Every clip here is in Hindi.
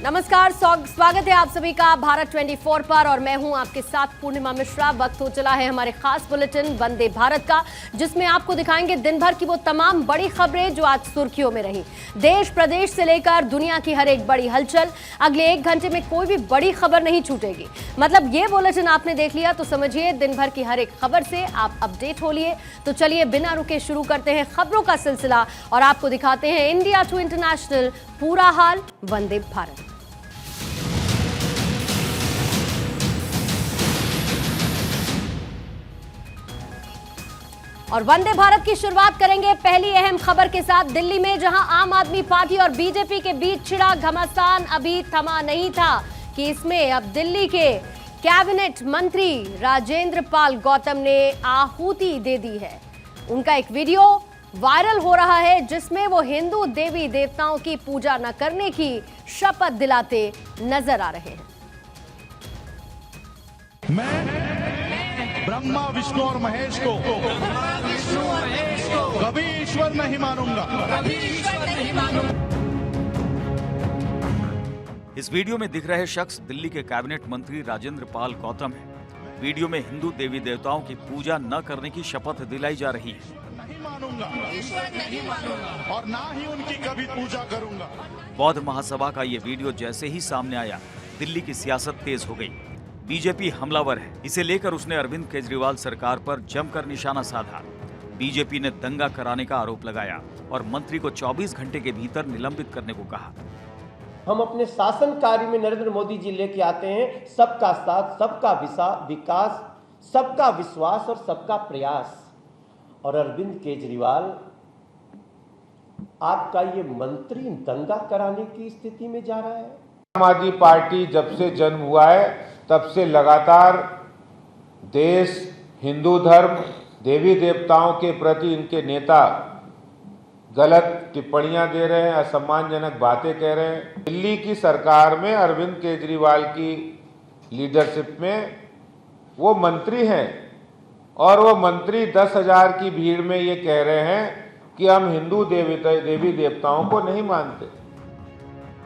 नमस्कार, स्वागत है आप सभी का भारत 24 पर और मैं हूं आपके साथ पूर्णिमा मिश्रा। वक्त हो चला है हमारे खास बुलेटिन वंदे भारत का, जिसमें आपको दिखाएंगे दिन भर की वो तमाम बड़ी खबरें जो आज सुर्खियों में रही। देश प्रदेश से लेकर दुनिया की हर एक बड़ी हलचल, अगले 1 घंटे में कोई भी बड़ी खबर नहीं छूटेगी। मतलब ये बुलेटिन आपने देख लिया तो समझिए दिन भर की हर एक खबर से आप अपडेट हो लिए। तो चलिए बिना रुके शुरू करते हैं खबरों का सिलसिला और आपको दिखाते हैं इंडिया टू इंटरनेशनल पूरा हाल वंदे भारत। और वंदे भारत की शुरुआत करेंगे पहली अहम खबर के साथ। दिल्ली में जहां आम आदमी पार्टी और बीजेपी के बीच छिड़ा घमासान अभी थमा नहीं था कि इसमें अब दिल्ली के कैबिनेट मंत्री राजेंद्र पाल गौतम ने आहुति दे दी है। उनका एक वीडियो वायरल हो रहा है जिसमें वो हिंदू देवी देवताओं की पूजा न करने की शपथ दिलाते नजर आ रहे हैं। ब्रह्मा विष्णु और महेश को कभी ईश्वर नहीं मानूंगा। इस वीडियो में दिख रहे शख्स दिल्ली के कैबिनेट मंत्री राजेंद्र पाल गौतम है। वीडियो में हिंदू देवी देवताओं की पूजा न करने की शपथ दिलाई जा रही है। नहीं मानूंगा, ईश्वर नहीं मानूंगा और ना ही उनकी कभी पूजा करूंगा। बौद्ध महासभा का ये वीडियो जैसे ही सामने आया, दिल्ली की सियासत तेज हो गई। बीजेपी हमलावर है, इसे लेकर उसने अरविंद केजरीवाल सरकार पर जमकर निशाना साधा। बीजेपी ने दंगा कराने का आरोप लगाया और मंत्री को 24 घंटे के भीतर निलंबित करने को कहा। हम अपने शासन कार्य में नरेंद्र मोदी जी लेके आते हैं सबका साथ, सबका विकास, सबका विश्वास और सबका प्रयास। और अरविंद केजरीवाल, आपका ये मंत्री दंगा कराने की स्थिति में जा रहा है। आम आदमी पार्टी जब से जन्म हुआ है तब से लगातार देश, हिंदू धर्म, देवी देवताओं के प्रति इनके नेता गलत टिप्पणियां दे रहे हैं, असम्मानजनक बातें कह रहे हैं। दिल्ली की सरकार में अरविंद केजरीवाल की लीडरशिप में वो मंत्री हैं और वो मंत्री 10,000 की भीड़ में ये कह रहे हैं कि हम हिंदू देवी देवताओं को नहीं मानते।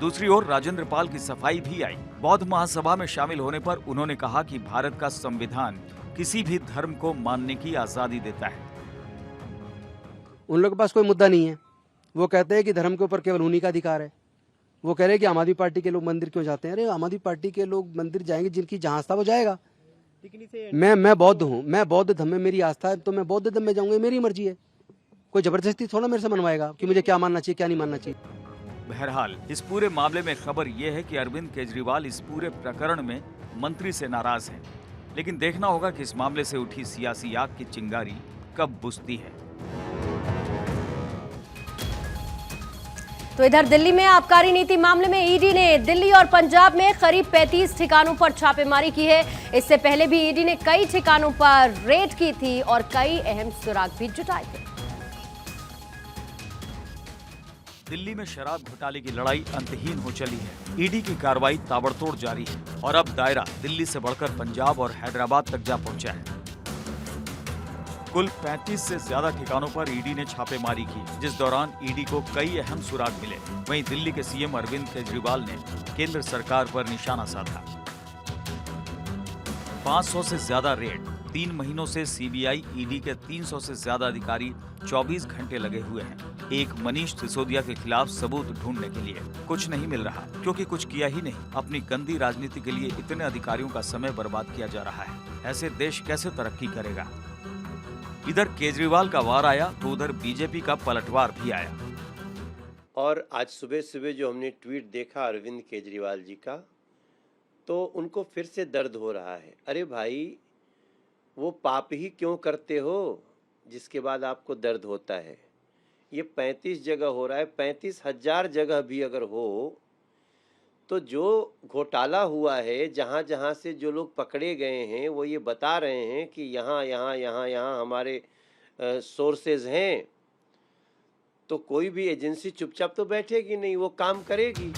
दूसरी ओर राजेंद्र पाल की सफाई भी आई। बौद्ध महासभा में शामिल होने पर उन्होंने कहा कि भारत का संविधान किसी भी धर्म को मानने की आजादी देता है। उन लोगों के पास कोई मुद्दा नहीं है। वो कहते हैं कि धर्म के ऊपर केवल उन्हीं का अधिकार है। वो कह रहे हैं कि आम आदमी पार्टी के लोग मंदिर क्यों जाते हैं। अरे आम आदमी पार्टी के लोग मंदिर जाएंगे, जिनकी जहां आस्था वो जाएगा। मैं बौद्ध हूँ, मैं बौद्ध धर्म में मेरी आस्था है तो मैं बौद्ध धर्म में जाऊंगा, मेरी मर्जी है। कोई जबरदस्ती थोड़ा मेरे से मनवाएगा कि मुझे क्या मानना चाहिए क्या नहीं मानना चाहिए। बहरहाल इस पूरे मामले में खबर यह है कि अरविंद केजरीवाल इस पूरे प्रकरण में मंत्री से नाराज हैं। लेकिन देखना होगा कि इस मामले से उठी सियासी आग की चिंगारी कब बुझती है। तो इधर दिल्ली में आबकारी नीति मामले में ईडी ने दिल्ली और पंजाब में करीब 35 ठिकानों पर छापेमारी की है। इससे पहले भी ईडी ने कई ठिकानों पर रेड की थी और कई अहम सुराग भी जुटाए थे। दिल्ली में शराब घोटाले की लड़ाई अंतहीन हो चली है। ईडी की कार्रवाई ताबड़तोड़ जारी है और अब दायरा दिल्ली से बढ़कर पंजाब और हैदराबाद तक जा पहुंचा है। कुल 35 से ज्यादा ठिकानों पर ईडी ने छापेमारी की, जिस दौरान ईडी को कई अहम सुराग मिले। वहीं दिल्ली के सीएम अरविंद केजरीवाल ने केंद्र सरकार पर निशाना साधा। 500 से ज्यादा रेड, 3 महीनों से सीबीआई, ईडी के 300 से ज्यादा अधिकारी 24 घंटे लगे हुए हैं एक मनीष सिसोदिया के खिलाफ सबूत ढूंढने के लिए। कुछ नहीं मिल रहा क्योंकि कुछ किया ही नहीं। अपनी गंदी राजनीति के लिए इतने अधिकारियों का समय बर्बाद किया जा रहा है। ऐसे देश कैसे तरक्की करेगा। इधर केजरीवाल का वार आया तो उधर बीजेपी का पलटवार भी आया। और आज सुबह सुबह जो हमने ट्वीट देखा अरविंद केजरीवाल जी का, तो उनको फिर से दर्द हो रहा है। अरे भाई, वो पाप ही क्यों करते हो जिसके बाद आपको दर्द होता है। ये 35 जगह हो रहा है, 35,000 जगह भी अगर हो तो जो घोटाला हुआ है, जहाँ जहाँ से जो लोग पकड़े गए हैं वो ये बता रहे हैं कि यहाँ यहाँ यहाँ यहाँ हमारे सोर्सेज हैं। तो कोई भी एजेंसी चुपचाप तो बैठेगी नहीं, वो काम करेगी।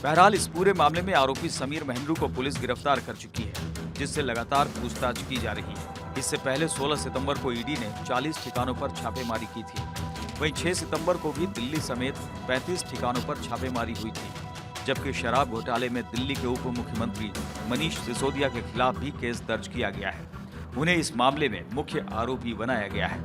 बहरहाल इस पूरे मामले में आरोपी समीर महेंद्रू को पुलिस गिरफ्तार कर चुकी है, जिससे लगातार पूछताछ की जा रही है। इससे पहले 16 सितंबर को ईडी ने 40 ठिकानों पर छापेमारी की थी। वहीं 6 सितंबर को भी दिल्ली समेत 35 ठिकानों पर छापेमारी हुई थी, जबकि शराब घोटाले में दिल्ली के उप मुख्यमंत्री मनीष सिसोदिया के खिलाफ भी केस दर्ज किया गया है। उन्हें इस मामले में मुख्य आरोपी बनाया गया है।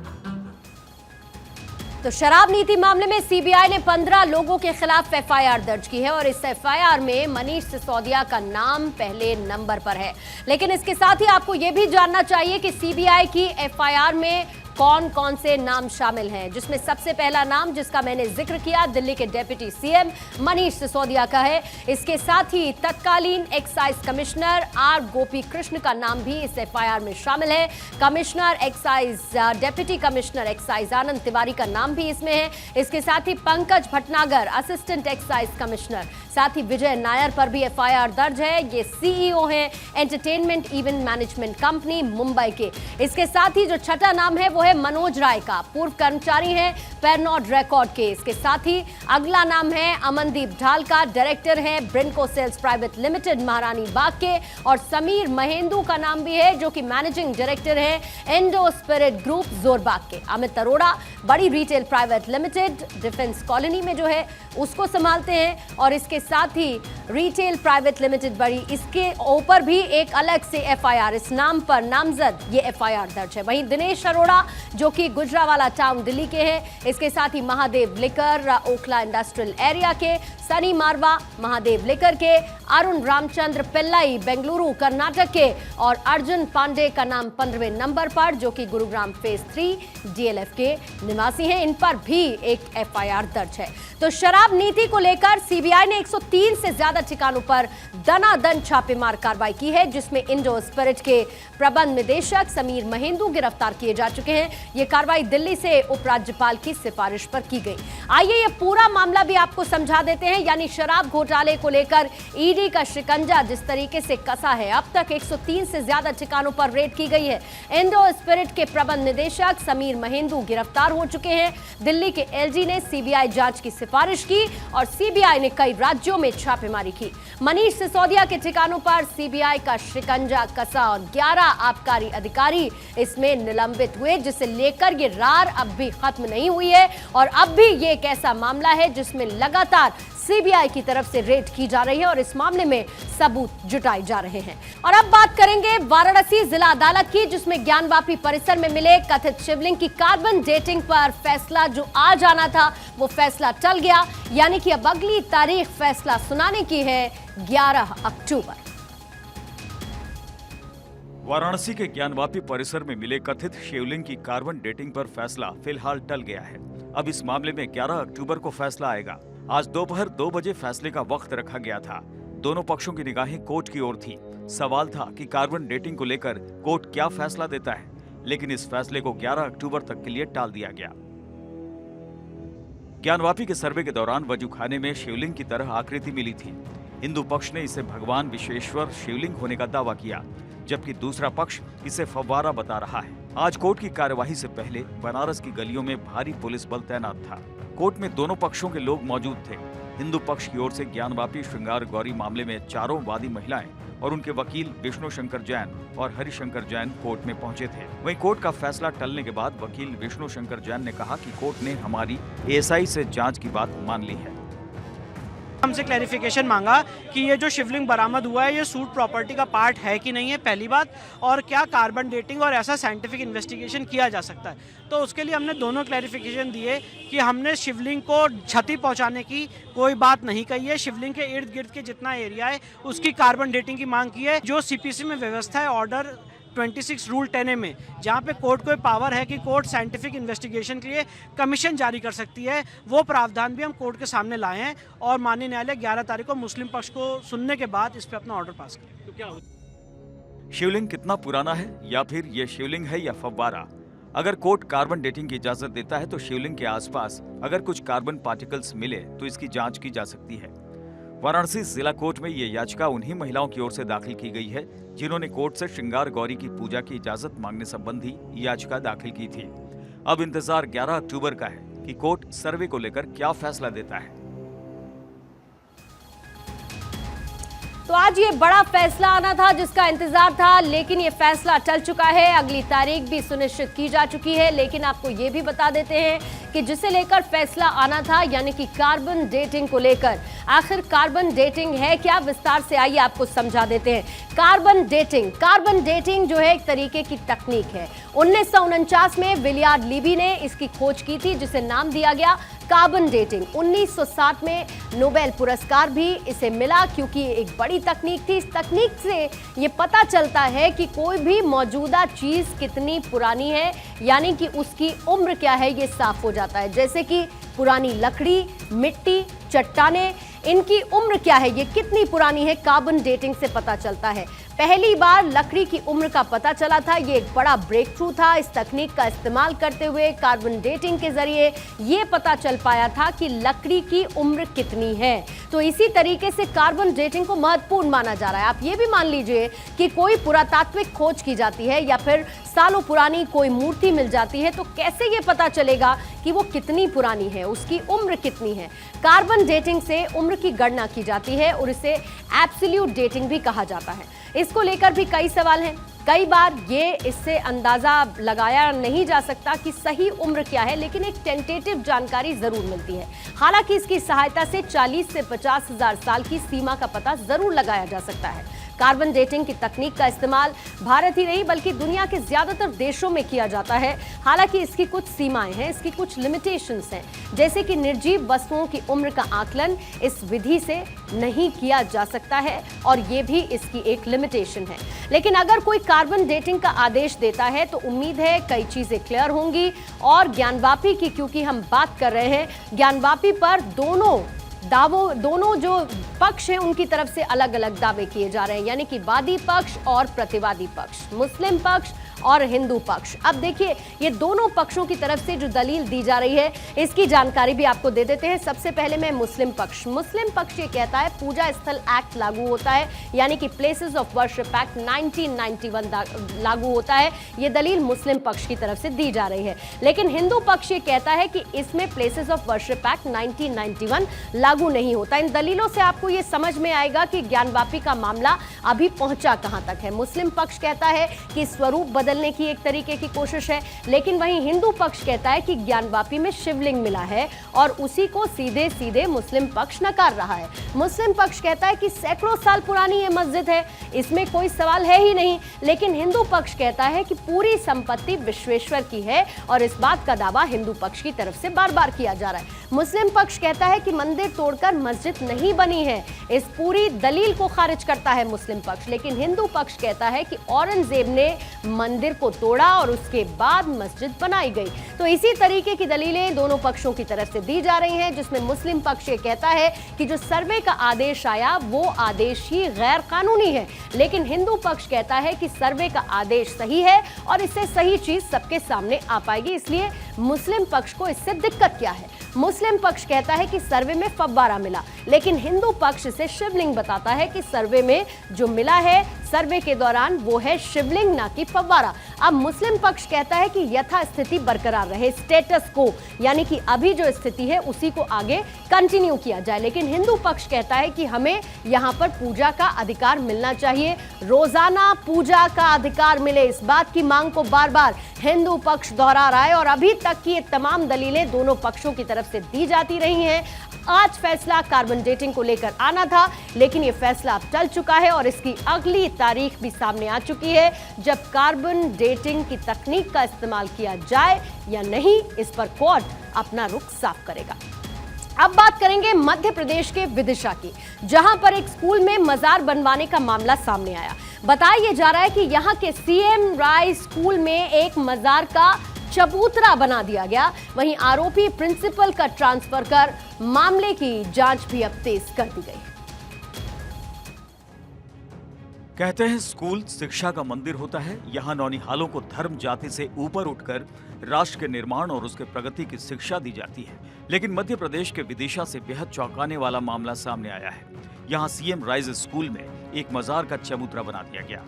तो शराब नीति मामले में सीबीआई ने 15 लोगों के खिलाफ एफआईआर दर्ज की है और इस एफआईआर में मनीष सिसोदिया का नाम पहले नंबर पर है। लेकिन इसके साथ ही आपको यह भी जानना चाहिए कि सीबीआई की एफआईआर में कौन कौन से नाम शामिल हैं, जिसमें सबसे पहला नाम जिसका मैंने जिक्र किया दिल्ली के डिप्टी सीएम मनीष सिसोदिया का है। इसके साथ ही तत्कालीन excise commissioner R Gopi Krishna का नाम भी इस एफआईआर में शामिल है। Commissioner excise deputy commissioner excise Anand Tiwari का नाम भी इसमें है। इसके साथ ही Pankaj Bhatnagar assistant excise commissioner, साथ ही विजय नायर पर भी एफआईआर दर्ज है। ये सीईओ हैं entertainment event management company Mumbai के। इसके साथ ही जो छठा नाम है वो है मनोज राय का, पूर्व कर्मचारी हैं पेरनॉड रिकॉर्ड के। इसके साथ ही अगला नाम है अमनदीप ढाल का, डायरेक्टर हैं ब्रिंको सेल्स प्राइवेट लिमिटेड महारानी बाग के। और समीर महेंदू का नाम भी है जो कि मैनेजिंग डायरेक्टर हैं इंडो स्पिरिट ग्रुप जोरबाग के। अमित अरोड़ा बड़ी retail private limited defence colony में जो है उसको संभालते हैं। और इसके साथ ही रिटेल प्राइवेट लिमिटेड बड़ी, इसके ऊपर भी एक अलग से एफआईआर, इस नाम पर नामजद ये एफआईआर दर्ज है। वहीं दिनेश अरोड़ा जो कि गुजरावाला टाउन दिल्ली के हैं। इसके साथ ही Mahadev liquor Okhla industrial area के, सनी मारवा महादेव लिकर के, अरुण रामचंद्र पिल्लाई बेंगलुरु कर्नाटक के और अर्जुन पांडे का नाम 15वें नंबर पर जो कि गुरुग्राम फेज 3 डीएलएफ के निवासी हैं। इन पर भी एक एफआईआर दर्ज है। तो शराब नीति को लेकर सीबीआई ने 103 से ज्यादा ठिकानों पर दनादन छापेमार कार्रवाई की है, जिसमें इंडो स्पिरिट के प्रबंध निदेशक समीर महेंदू गिरफ्तार किए जा चुके हैं। यह कार्रवाई दिल्ली से उपराज्यपाल की सिफारिश पर की गई। आइए ये पूरा मामला भी आपको समझा देते हैं। यानी शराब घोटाले को लेकर ईडी का शिकंजा जिस तरीके से कसा है, अब तक 103 से ज्यादा ठिकानों पर रेड की गई है। इंडो स्पिरिट के प्रबंध निदेशक समीर महेंदू गिरफ्तार हो चुके हैं। दिल्ली के एलजी ने सीबीआई जांच की सिफारिश की और सीबीआई ने कई राज्यों में छापेमारी की। मनीष सिसोदिया के ठिकानों पर सीबीआई का शिकंजा कसा और 11 आबकारी अधिकारी इसमें निलंबित हुए, जिसे लेकर ये रार अब भी खत्म नहीं हुई है। और अब भी ये एक ऐसा मामला है जिसमें लगातार सीबीआई की तरफ से रेड की जा रही है और इस मामले में सबूत जुटाए जा रहे हैं। और अब बात करेंगे वाराणसी जिला अदालत की, जिसमें ज्ञानवापी परिसर में मिले कथित शिवलिंग की कार्बन डेटिंग पर फैसला जो आज आना था वो फैसला टल गया। यानी कि अब अगली तारीख फैसला सुनाने की है 11 अक्टूबर। वाराणसी के ज्ञानवापी परिसर में मिले कथित शिवलिंग की कार्बन डेटिंग पर फैसला फिलहाल टल गया है। अब इस मामले में 11 अक्टूबर को फैसला आएगा। आज दोपहर 2 बजे फैसले का वक्त रखा गया था। दोनों पक्षों की निगाहें कोर्ट की ओर थी। सवाल था कि कार्बन डेटिंग को लेकर कोर्ट क्या फैसला देता है, लेकिन इस फैसले को 11 अक्टूबर तक के लिए टाल दिया गया। ज्ञानवापी के सर्वे के दौरान वजूखाने में शिवलिंग की तरह आकृति मिली थी। हिंदू पक्ष ने इसे भगवान विश्वेश्वर शिवलिंग होने का दावा किया, जबकि दूसरा पक्ष इसे फव्वारा बता रहा है। आज कोर्ट की कार्यवाही से पहले बनारस की गलियों में भारी पुलिस बल तैनात था। कोर्ट में दोनों पक्षों के लोग मौजूद थे। हिंदू पक्ष की ओर से ज्ञानवापी श्रृंगार गौरी मामले में चारों वादी महिलाएं और उनके वकील विष्णु शंकर जैन और हरिशंकर जैन कोर्ट में पहुंचे थे। वहीं कोर्ट का फैसला टलने के बाद वकील विष्णु शंकर जैन ने कहा कि कोर्ट ने हमारी एएसआई से जांच की बात मान ली है। हमसे क्लैरिफिकेशन मांगा कि ये जो शिवलिंग बरामद हुआ है ये सूट प्रॉपर्टी का पार्ट है कि नहीं है, पहली बात, और क्या कार्बन डेटिंग और ऐसा साइंटिफिक इन्वेस्टिगेशन किया जा सकता है। तो उसके लिए हमने दोनों क्लैरिफिकेशन दिए कि हमने शिवलिंग को क्षति पहुंचाने की कोई बात नहीं कही है। शिवलिंग के इर्द गिर्द के जितना एरिया है उसकी कार्बन डेटिंग की मांग की है। जो सीपीसी में व्यवस्था है ऑर्डर 26 रूल 10A में, जहाँ पे कोर्ट को पावर है कि कोर्ट साइंटिफिक इन्वेस्टिगेशन के लिए कमीशन जारी कर सकती है, वो प्रावधान भी हम कोर्ट के सामने लाए हैं और माननीय न्यायालय 11 तारीख को मुस्लिम पक्ष को सुनने के बाद इस पे अपना ऑर्डर पास करें। तो क्या होगा? शिवलिंग कितना पुराना है या फिर ये शिवलिंग है या फव्वारा? अगर कोर्ट कार्बन डेटिंग की इजाजत देता है तो शिवलिंग के आसपास अगर कुछ कार्बन पार्टिकल्स मिले तो इसकी जांच की जा सकती है। वाराणसी जिला कोर्ट में ये याचिका उन्हीं महिलाओं की ओर से दाखिल की गई है जिन्होंने कोर्ट से श्रृंगार गौरी की पूजा की इजाजत मांगने संबंधी याचिका दाखिल की थी। अब इंतजार 11 अक्टूबर का है कि कोर्ट सर्वे को लेकर क्या फैसला देता है। तो आज ये बड़ा फैसला आना था जिसका इंतजार था, लेकिन ये फैसला टल चुका है। अगली तारीख भी सुनिश्चित की जा चुकी है। लेकिन आपको ये भी बता देते हैं कि जिसे लेकर फैसला आना था, यानी कि कार्बन डेटिंग को लेकर, आखिर कार्बन डेटिंग है क्या, विस्तार से आइए आपको समझा देते हैं। कार्बन डेटिंग जो है एक तरीके की तकनीक है। 1949 में विलियर्ड लीबी ने इसकी खोज की थी, जिसे नाम दिया गया कार्बन डेटिंग। 1960 में नोबेल पुरस्कार भी इसे मिला, क्योंकि ये एक बड़ी तकनीक थी। इस तकनीक से ये पता चलता है कि कोई भी मौजूदा चीज कितनी पुरानी है, यानी कि उसकी उम्र क्या है, ये साफ हो जाता है। जैसे कि पुरानी लकड़ी, मिट्टी, चट्टानें, इनकी उम्र क्या है, ये कितनी पुरानी है, कार्बन डेटिंग से पता चलता है। पहली बार लकड़ी की उम्र का पता चला था। ये एक बड़ा ब्रेक थ्रू था। इस तकनीक का इस्तेमाल करते हुए कार्बन डेटिंग के जरिए ये पता चल पाया था कि लकड़ी की उम्र कितनी है। तो इसी तरीके से कार्बन डेटिंग को महत्वपूर्ण माना जा रहा है। आप ये भी मान लीजिए कि कोई पुरातात्विक खोज की जाती है या फिर सालों पुरानी कोई मूर्ति मिल जाती है, तो कैसे ये पता चलेगा कि वो कितनी पुरानी है, उसकी उम्र कितनी है। कार्बन डेटिंग से उम्र की गणना की जाती है और इसे एब्सोल्यूट डेटिंग भी कहा जाता है। इसको लेकर भी कई सवाल हैं। कई बार ये इससे अंदाजा लगाया नहीं जा सकता कि सही उम्र क्या है, लेकिन एक टेंटेटिव जानकारी जरूर मिलती है। हालांकि इसकी सहायता से 40 से 50 हजार साल की सीमा का पता जरूर लगाया जा सकता है। कार्बन डेटिंग की तकनीक का इस्तेमाल भारत ही नहीं बल्कि दुनिया के ज्यादातर देशों में किया जाता है। हालांकि इसकी कुछ सीमाएं हैं, इसकी कुछ लिमिटेशंस हैं, जैसे कि निर्जीव वस्तुओं की उम्र का आकलन इस विधि से नहीं किया जा सकता है और ये भी इसकी एक लिमिटेशन है। लेकिन अगर कोई कार्बन डेटिंग का आदेश देता है तो उम्मीद है कई चीजें क्लियर होंगी। और ज्ञानवापी की क्योंकि हम बात कर रहे हैं, ज्ञानवापी पर दोनों जो पक्ष हैं उनकी तरफ से अलग अलग दावे किए जा रहे हैं, यानी कि वादी पक्ष और प्रतिवादी पक्ष, मुस्लिम पक्ष और हिंदू पक्ष। अब देखिए ये दोनों पक्षों की तरफ से जो दलील दी जा रही है इसकी जानकारी भी आपको दे देते हैं। सबसे पहले मैं मुस्लिम पक्ष ये कहता है पूजा स्थल एक्ट लागू होता है, यानी कि प्लेसेस ऑफ वर्शिप एक्ट 1991 लागू होता है। ये दलील मुस्लिम पक्ष की तरफ से दी जा रही है। लेकिन हिंदू पक्ष ये कहता है कि इसमें प्लेसेस ऑफ वर्शिप एक्ट 1991 लागू नहीं होता। इन दलीलों से आपको ये समझ में आएगा कि ज्ञानवापी का मामला अभी पहुंचा कहां तक है। मुस्लिम पक्ष कहता है कि स्वरूप बदलने की एक तरीके की कोशिश है, लेकिन वहीं हिंदू पक्ष कहता है कि ज्ञानवापी में शिवलिंग मिला है और उसी को सीधे सीधे मुस्लिम पक्ष नकार रहा है। मुस्लिम पक्ष कहता है कि सैकड़ों साल पुरानी ये मस्जिद है, इसमें कोई सवाल है ही नहीं। लेकिन हिंदू पक्ष कहता है कि पूरी संपत्ति विश्वेश्वर की है और इस बात का दावा हिंदू पक्ष की तरफ से बार बार किया जा रहा है। मुस्लिम पक्ष कहता है कि मंदिर तोड़कर मस्जिद नहीं बनी है। इस पूरी दलील को खारिज करता है मुस्लिम पक्ष। लेकिन हिंदू पक्ष कहता है कि औरंगजेब ने मंदिर को तोड़ा और उसके बाद मस्जिद बनाई गई। तो इसी तरीके की दलीलें दोनों पक्षों की तरफ से दी जा रही हैं, जिसमें मुस्लिम पक्ष ये कहता है कि जो सर्वे का आदेश आया वो आदेश ही गैर कानूनी है। लेकिन हिंदू पक्ष कहता है कि सर्वे का आदेश सही है और इससे सही चीज सबके सामने आ पाएगी, इसलिए मुस्लिम पक्ष को इससे दिक्कत क्या है। मुस्लिम पक्ष कहता है कि सर्वे में फव्वारा मिला, लेकिन हिंदू पक्ष इसे शिवलिंग बताता है कि सर्वे में जो मिला है सर्वे के दौरान वो है शिवलिंग, ना कि फव्वारा। अब मुस्लिम पक्ष कहता है कि यथास्थिति बरकरार रहे, स्टेटस को, यानी कि अभी जो स्थिति है उसी को आगे कंटिन्यू किया जाए। लेकिन हिंदू पक्ष कहता है कि हमें यहाँ पर पूजा का अधिकार मिलना चाहिए, रोजाना पूजा का अधिकार मिले। इस बात की मांग को बार बार हिंदू पक्ष दोहरा रहा है और अभी तक की ये तमाम दलीलें दोनों पक्षों की तरफ से दी जाती रही हैं। आज फैसला कार्बन डेटिंग को लेकर आना था, लेकिन ये फैसला अब टल चुका है और इसकी अगली तारीख भी सामने आ चुकी है, जब कार्बन डेटिंग की तकनीक का इस्तेमाल किया जाए या नहीं, इस पर कोर्ट अपना रुख साफ करेगा। अब बात करेंगे मध्य प्रदेश के विदिशा की, जहां पर एक स्कूल में मजार बनवाने का मामला सामने आया। बताया जा रहा है कि यहां के सीएम राय स्कूल में एक मजार का चबूतरा बना दिया गया। वहीं आरोपी प्रिंसिपल का ट्रांसफर कर मामले की जांच भी अब तेज कर दी गई। कहते हैं स्कूल शिक्षा का मंदिर होता है। यहाँ नौनिहालों को धर्म जाति से ऊपर उठकर राष्ट्र के निर्माण और उसके प्रगति की शिक्षा दी जाती है। लेकिन मध्य प्रदेश के विदिशा से बेहद चौंकाने वाला मामला सामने आया है। यहाँ सीएम राइज स्कूल में एक मजार का चबूतरा बना दिया गया।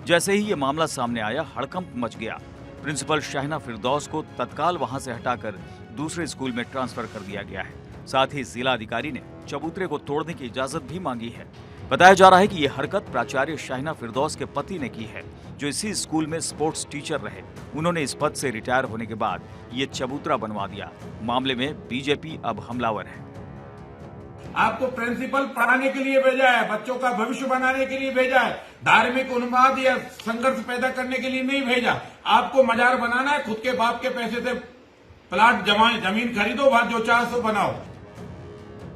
जैसे ही ये मामला सामने आया, हड़कंप मच गया। प्रिंसिपल शाहिना फिरदौस को तत्काल वहां से हटाकर दूसरे स्कूल में ट्रांसफर कर दिया गया है। साथ ही जिला अधिकारी ने चबूतरे को तोड़ने की इजाजत भी मांगी है। बताया जा रहा है कि ये हरकत प्राचार्य शाहिना फिरदौस के पति ने की है, जो इसी स्कूल में स्पोर्ट्स टीचर रहे। उन्होंने इस पद से रिटायर होने के बाद ये चबूतरा बनवा दिया। मामले में बीजेपी अब हमलावर है। आपको प्रिंसिपल पढ़ाने के लिए भेजा है, बच्चों का भविष्य बनाने के लिए भेजा है, धार्मिक उन्माद या संघर्ष पैदा करने के लिए नहीं भेजा। आपको मजार बनाना है, खुद के बाप के पैसे से प्लाट जमीन खरीदो, वहां जो चाहे सो बनाओ।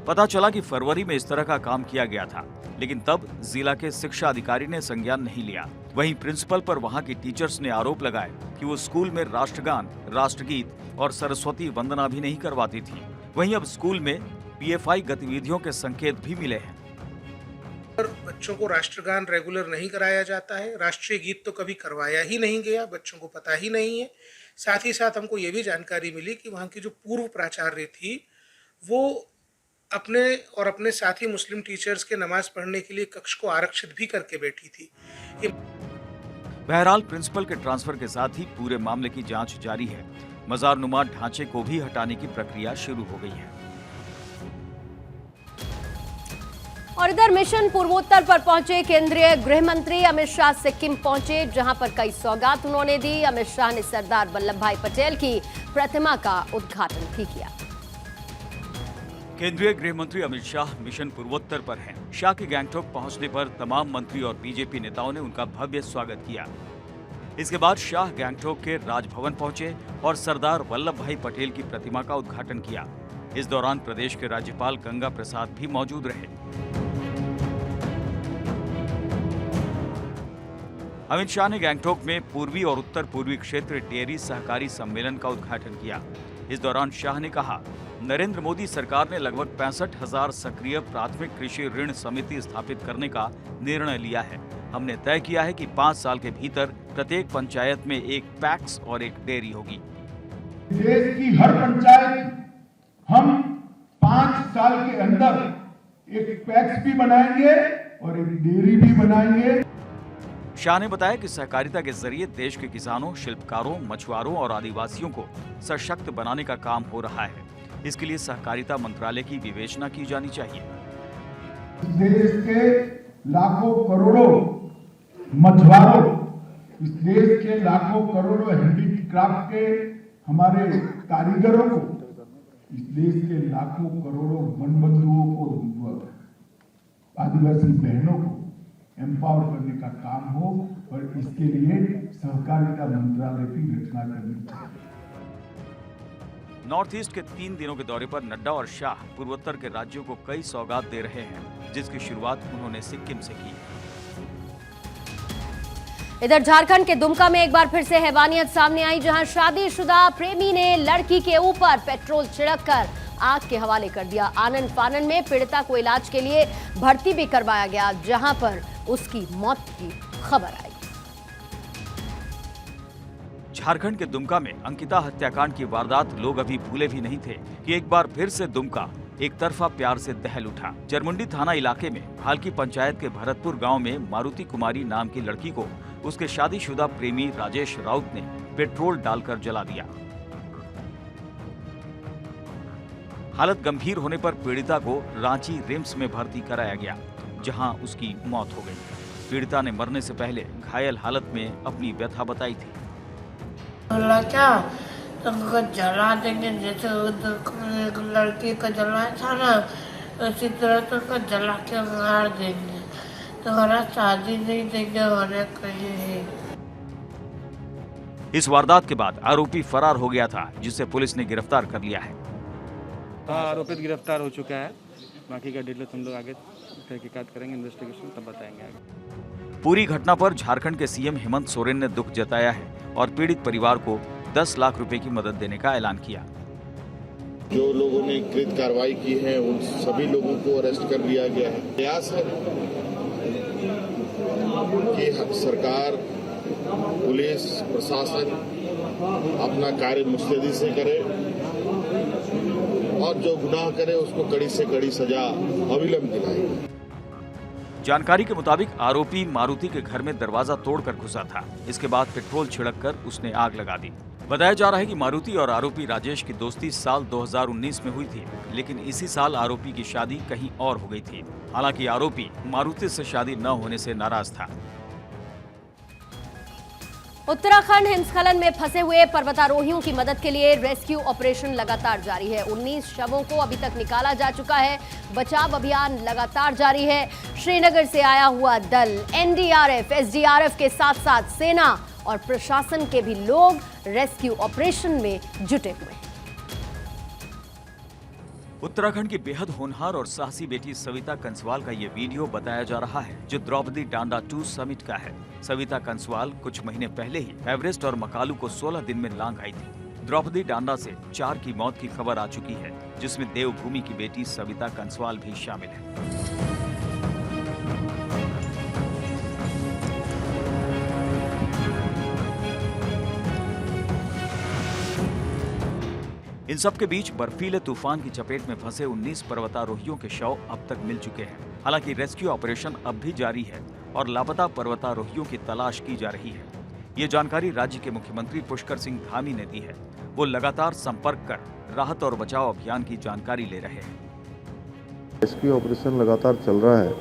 पता चला कि फरवरी में इस तरह का काम किया गया था, लेकिन तब जिला के शिक्षा अधिकारी ने संज्ञान नहीं लिया। वहीं प्रिंसिपल पर वहां की टीचर्स ने आरोप लगाए कि वो स्कूल में राष्ट्रगान, राष्ट्रगीत और सरस्वती वंदना भी नहीं करवाती थी। वहीं अब स्कूल में पीएफआई गतिविधियों के संकेत भी मिले हैं। बच्चों को राष्ट्रगान रेगुलर नहीं कराया जाता है, राष्ट्रीय गीत तो कभी करवाया ही नहीं गया, बच्चों को पता ही नहीं है। साथ ही साथ हमको ये भी जानकारी मिली कि वहाँ की जो पूर्व प्राचार्य थी वो अपने साथी मुस्लिम टीचर्स के नमाज पढ़ने के लिए कक्ष को आरक्षित भी करके बैठी थी। बहरहाल प्रिंसिपल के ट्रांसफर के साथ ही पूरे मामले की जांच जारी है। मजारनुमा ढांचे को भी हटाने की प्रक्रिया शुरू हो गई है। और इधर मिशन पूर्वोत्तर पर पहुंचे केंद्रीय गृह मंत्री अमित शाह सिक्किम पहुंचे, जहां पर कई सौगात उन्होंने दी। अमित शाह ने सरदार वल्लभ भाई पटेल की प्रतिमा का उद्घाटन भी किया। केंद्रीय गृह मंत्री अमित शाह मिशन पूर्वोत्तर पर हैं। शाह के गैंगटॉक पहुंचने पर तमाम मंत्री और बीजेपी नेताओं ने उनका भव्य स्वागत किया। इसके बाद शाह गैंगटॉक के राजभवन पहुंचे और सरदार वल्लभ भाई पटेल की प्रतिमा का उद्घाटन किया। इस दौरान प्रदेश के राज्यपाल गंगा प्रसाद भी मौजूद रहे। अमित शाह ने गैंगटॉक में पूर्वी और उत्तर पूर्वी क्षेत्र डेयरी सहकारी सम्मेलन का उद्घाटन किया। इस दौरान शाह ने कहा, नरेंद्र मोदी सरकार ने लगभग 65,000 सक्रिय प्राथमिक कृषि ऋण समिति स्थापित करने का निर्णय लिया है। हमने तय किया है कि 5 साल के भीतर प्रत्येक पंचायत में एक पैक्स और एक डेयरी होगी। देश की हर पंचायत हम 5 साल के अंदर एक पैक्स भी बनाएंगे और एक डेयरी भी बनाएंगे। शाह ने बताया कि सहकारिता के जरिए देश के किसानों, शिल्पकारों, मछुआरों और आदिवासियों को सशक्त बनाने का काम हो रहा है। इसके लिए सहकारिता मंत्रालय की विवेचना की जानी चाहिए। देश के लाखों करोड़ों मछुआरों, इस देश के लाखों करोड़ों हैंडीक्राफ्ट के हमारे कारीगरों को, इस देश के लाखों करोड़ों वनबंधुओं को, आदिवासी बहनों को एम्पावर करने का काम हो और इसके लिए सहकारिता मंत्रालय की रचना करनी चाहिए। नॉर्थ ईस्ट के 3 दिनों के दौरे पर नड्डा और शाह पूर्वोत्तर के राज्यों को कई सौगात दे रहे हैं, जिसकी शुरुआत उन्होंने सिक्किम से की। इधर झारखंड के दुमका में एक बार फिर से हैवानियत सामने आई, जहां शादीशुदा प्रेमी ने लड़की के ऊपर पेट्रोल छिड़ककर आग के हवाले कर दिया। आनन फानन में पीड़िता को इलाज के लिए भर्ती भी करवाया गया, जहां पर उसकी मौत की खबर आई। झारखंड के दुमका में अंकिता हत्याकांड की वारदात लोग अभी भूले भी नहीं थे कि एक बार फिर से दुमका एक तरफा प्यार से दहल उठा। जरमुंडी थाना इलाके में हालकी पंचायत के भरतपुर गांव में मारुति कुमारी नाम की लड़की को उसके शादीशुदा प्रेमी राजेश राउत ने पेट्रोल डालकर जला दिया। हालत गंभीर होने पर पीड़िता को रांची रिम्स में भर्ती कराया गया, जहां उसकी मौत हो गई। पीड़िता ने मरने से पहले घायल हालत में अपनी व्यथा बताई थी। क्या तुमको जला देंगे, जैसे लड़की को जलाया था ना, उसी तरह तुमको जला के मार देंगे, तुम्हारा शादी नहीं देंगे होने कहीं। इस वारदात के बाद आरोपी फरार हो गया था, जिसे पुलिस ने गिरफ्तार कर लिया है। आरोपित गिरफ्तार हो चुका है। बाकी का डिटेल हम लोग आगे तहकीकात करेंगे, इन्वेस्टिगेशन तब बताएंगे आगे। पूरी घटना पर झारखंड के सीएम हेमंत सोरेन ने दुख जताया है और पीड़ित परिवार को 10 लाख रुपए की मदद देने का ऐलान किया। जो लोगों ने कृत कार्रवाई की है उन सभी लोगों को अरेस्ट कर लिया गया है। प्रयास है कि सरकार, पुलिस, प्रशासन अपना कार्य मुस्तैदी से करे और जो गुनाह करे उसको कड़ी से कड़ी सजा अविलंब दिलाएगी। जानकारी के मुताबिक आरोपी मारुति के घर में दरवाजा तोड़कर घुसा था। इसके बाद पेट्रोल छिड़ककर उसने आग लगा दी। बताया जा रहा है कि मारुति और आरोपी राजेश की दोस्ती साल 2019 में हुई थी, लेकिन इसी साल आरोपी की शादी कहीं और हो गई थी। हालांकि आरोपी मारुति से शादी न होने से नाराज था। उत्तराखंड हिमस्खलन में फंसे हुए पर्वतारोहियों की मदद के लिए रेस्क्यू ऑपरेशन लगातार जारी है। 19 शवों को अभी तक निकाला जा चुका है। बचाव अभियान लगातार जारी है। श्रीनगर से आया हुआ दल, एनडीआरएफ, एसडीआरएफ के साथ साथ सेना और प्रशासन के भी लोग रेस्क्यू ऑपरेशन में जुटे हुए हैं। उत्तराखंड की बेहद होनहार और साहसी बेटी सविता कंसवाल का ये वीडियो बताया जा रहा है, जो द्रौपदी डांडा 2 समिट का है। सविता कंसवाल कुछ महीने पहले ही एवरेस्ट और मकालू को 16 दिन में लांघ आई थी। द्रौपदी डांडा से 4 की मौत की खबर आ चुकी है, जिसमें देवभूमि की बेटी सविता कंसवाल भी शामिल है। इन सब के बीच बर्फीले तूफान की चपेट में फंसे 19 पर्वतारोहियों के शव अब तक मिल चुके हैं। हालांकि रेस्क्यू ऑपरेशन अब भी जारी है और लापता पर्वतारोहियों की तलाश की जा रही है। ये जानकारी राज्य के मुख्यमंत्री पुष्कर सिंह धामी ने दी है। वो लगातार संपर्क कर राहत और बचाव अभियान की जानकारी ले रहे हैं। रेस्क्यू ऑपरेशन लगातार चल रहा है,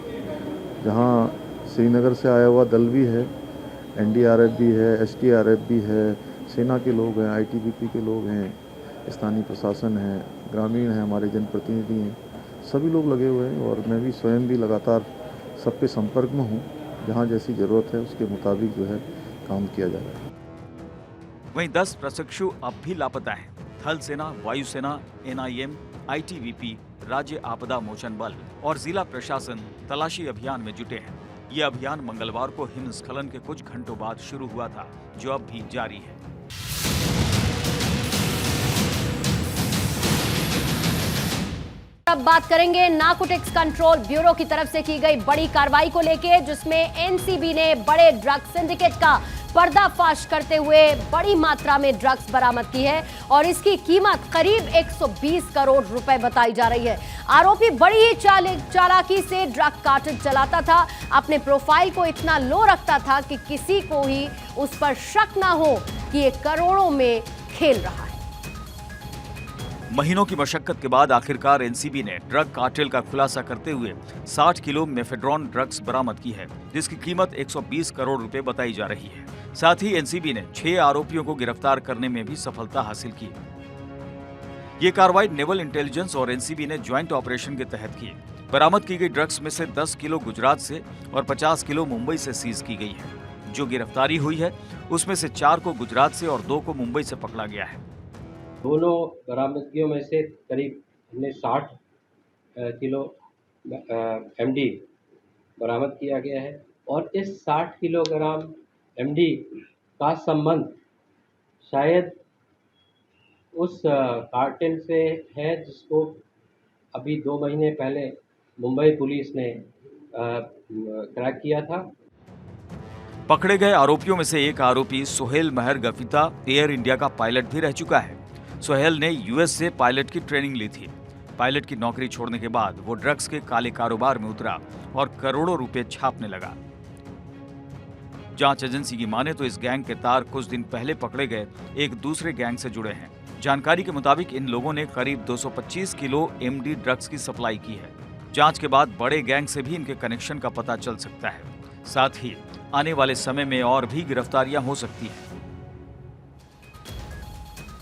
जहां श्रीनगर से आया हुआ दल भी है, एनडीआरएफ भी है, एसडीआरएफ भी है, सेना के लोग हैं, आईटीबीपी के लोग हैं, स्थानीय प्रशासन है, ग्रामीण है, हमारे जनप्रतिनिधि हैं, सभी लोग लगे हुए हैं और मैं भी स्वयं भी लगातार सबके संपर्क में हूँ। जहाँ जैसी ज़रूरत है उसके मुताबिक जो है काम किया जा रहा है। वहीं 10 प्रशिक्षु अब भी लापता हैं। थल सेना, वायुसेना, एनआईएम, आईटीबीपी, राज्य आपदा मोचन बल और जिला प्रशासन तलाशी अभियान में जुटे हैं। ये अभियान मंगलवार को हिमस्खलन के कुछ घंटों बाद शुरू हुआ था, जो अब भी जारी है। अब बात करेंगे नारकोटिक्स कंट्रोल ब्यूरो की तरफ से की गई बड़ी कार्रवाई को लेकर, जिसमें एनसीबी ने बड़े ड्रग सिंडिकेट का पर्दाफाश करते हुए बड़ी मात्रा में ड्रग्स बरामद की है और इसकी कीमत करीब 120 करोड़ रुपए बताई जा रही है। आरोपी बड़ी ही चालाकी से ड्रग कार्टेल चलाता था। अपने प्रोफाइल को इतना लो रखता था कि किसी को ही उस पर शक ना हो कि ये करोड़ों में खेल रहा है। महीनों की मशक्कत के बाद आखिरकार एनसीबी ने ड्रग कार्टेल का खुलासा करते हुए 60 किलो मेफेड्रॉन ड्रग्स बरामद की है, जिसकी कीमत 120 करोड़ रुपए बताई जा रही है। साथ ही एनसीबी ने 6 आरोपियों को गिरफ्तार करने में भी सफलता हासिल की। ये कार्रवाई नेवल इंटेलिजेंस और एनसीबी ने ज्वाइंट ऑपरेशन के तहत की। बरामद की गई ड्रग्स में से 10 किलो गुजरात से और 50 किलो मुंबई से सीज की गई है। जो गिरफ्तारी हुई है उसमें से 4 को गुजरात से और 2 को मुंबई से पकड़ा गया है। दोनों बरामदगियों में से करीब हमने 60 किलो एमडी बरामद किया गया है और इस 60 किलोग्राम एमडी का संबंध शायद उस कार्टेल से है जिसको अभी 2 महीने पहले मुंबई पुलिस ने क्रैक किया था। पकड़े गए आरोपियों में से एक आरोपी सुहेल महर गफिता एयर इंडिया का पायलट भी रह चुका है। सुहेल ने यूएस से पायलट की ट्रेनिंग ली थी। पायलट की नौकरी छोड़ने के बाद वो ड्रग्स के काले कारोबार में उतरा और करोड़ों रुपए छापने लगा। जांच एजेंसी की माने तो इस गैंग के तार कुछ दिन पहले पकड़े गए एक दूसरे गैंग से जुड़े हैं। जानकारी के मुताबिक इन लोगों ने करीब 225 किलो एमडी ड्रग्स की सप्लाई की है। जांच के बाद बड़े गैंग से भी इनके कनेक्शन का पता चल सकता है। साथ ही आने वाले समय में और भी गिरफ्तारियां हो सकती हैं।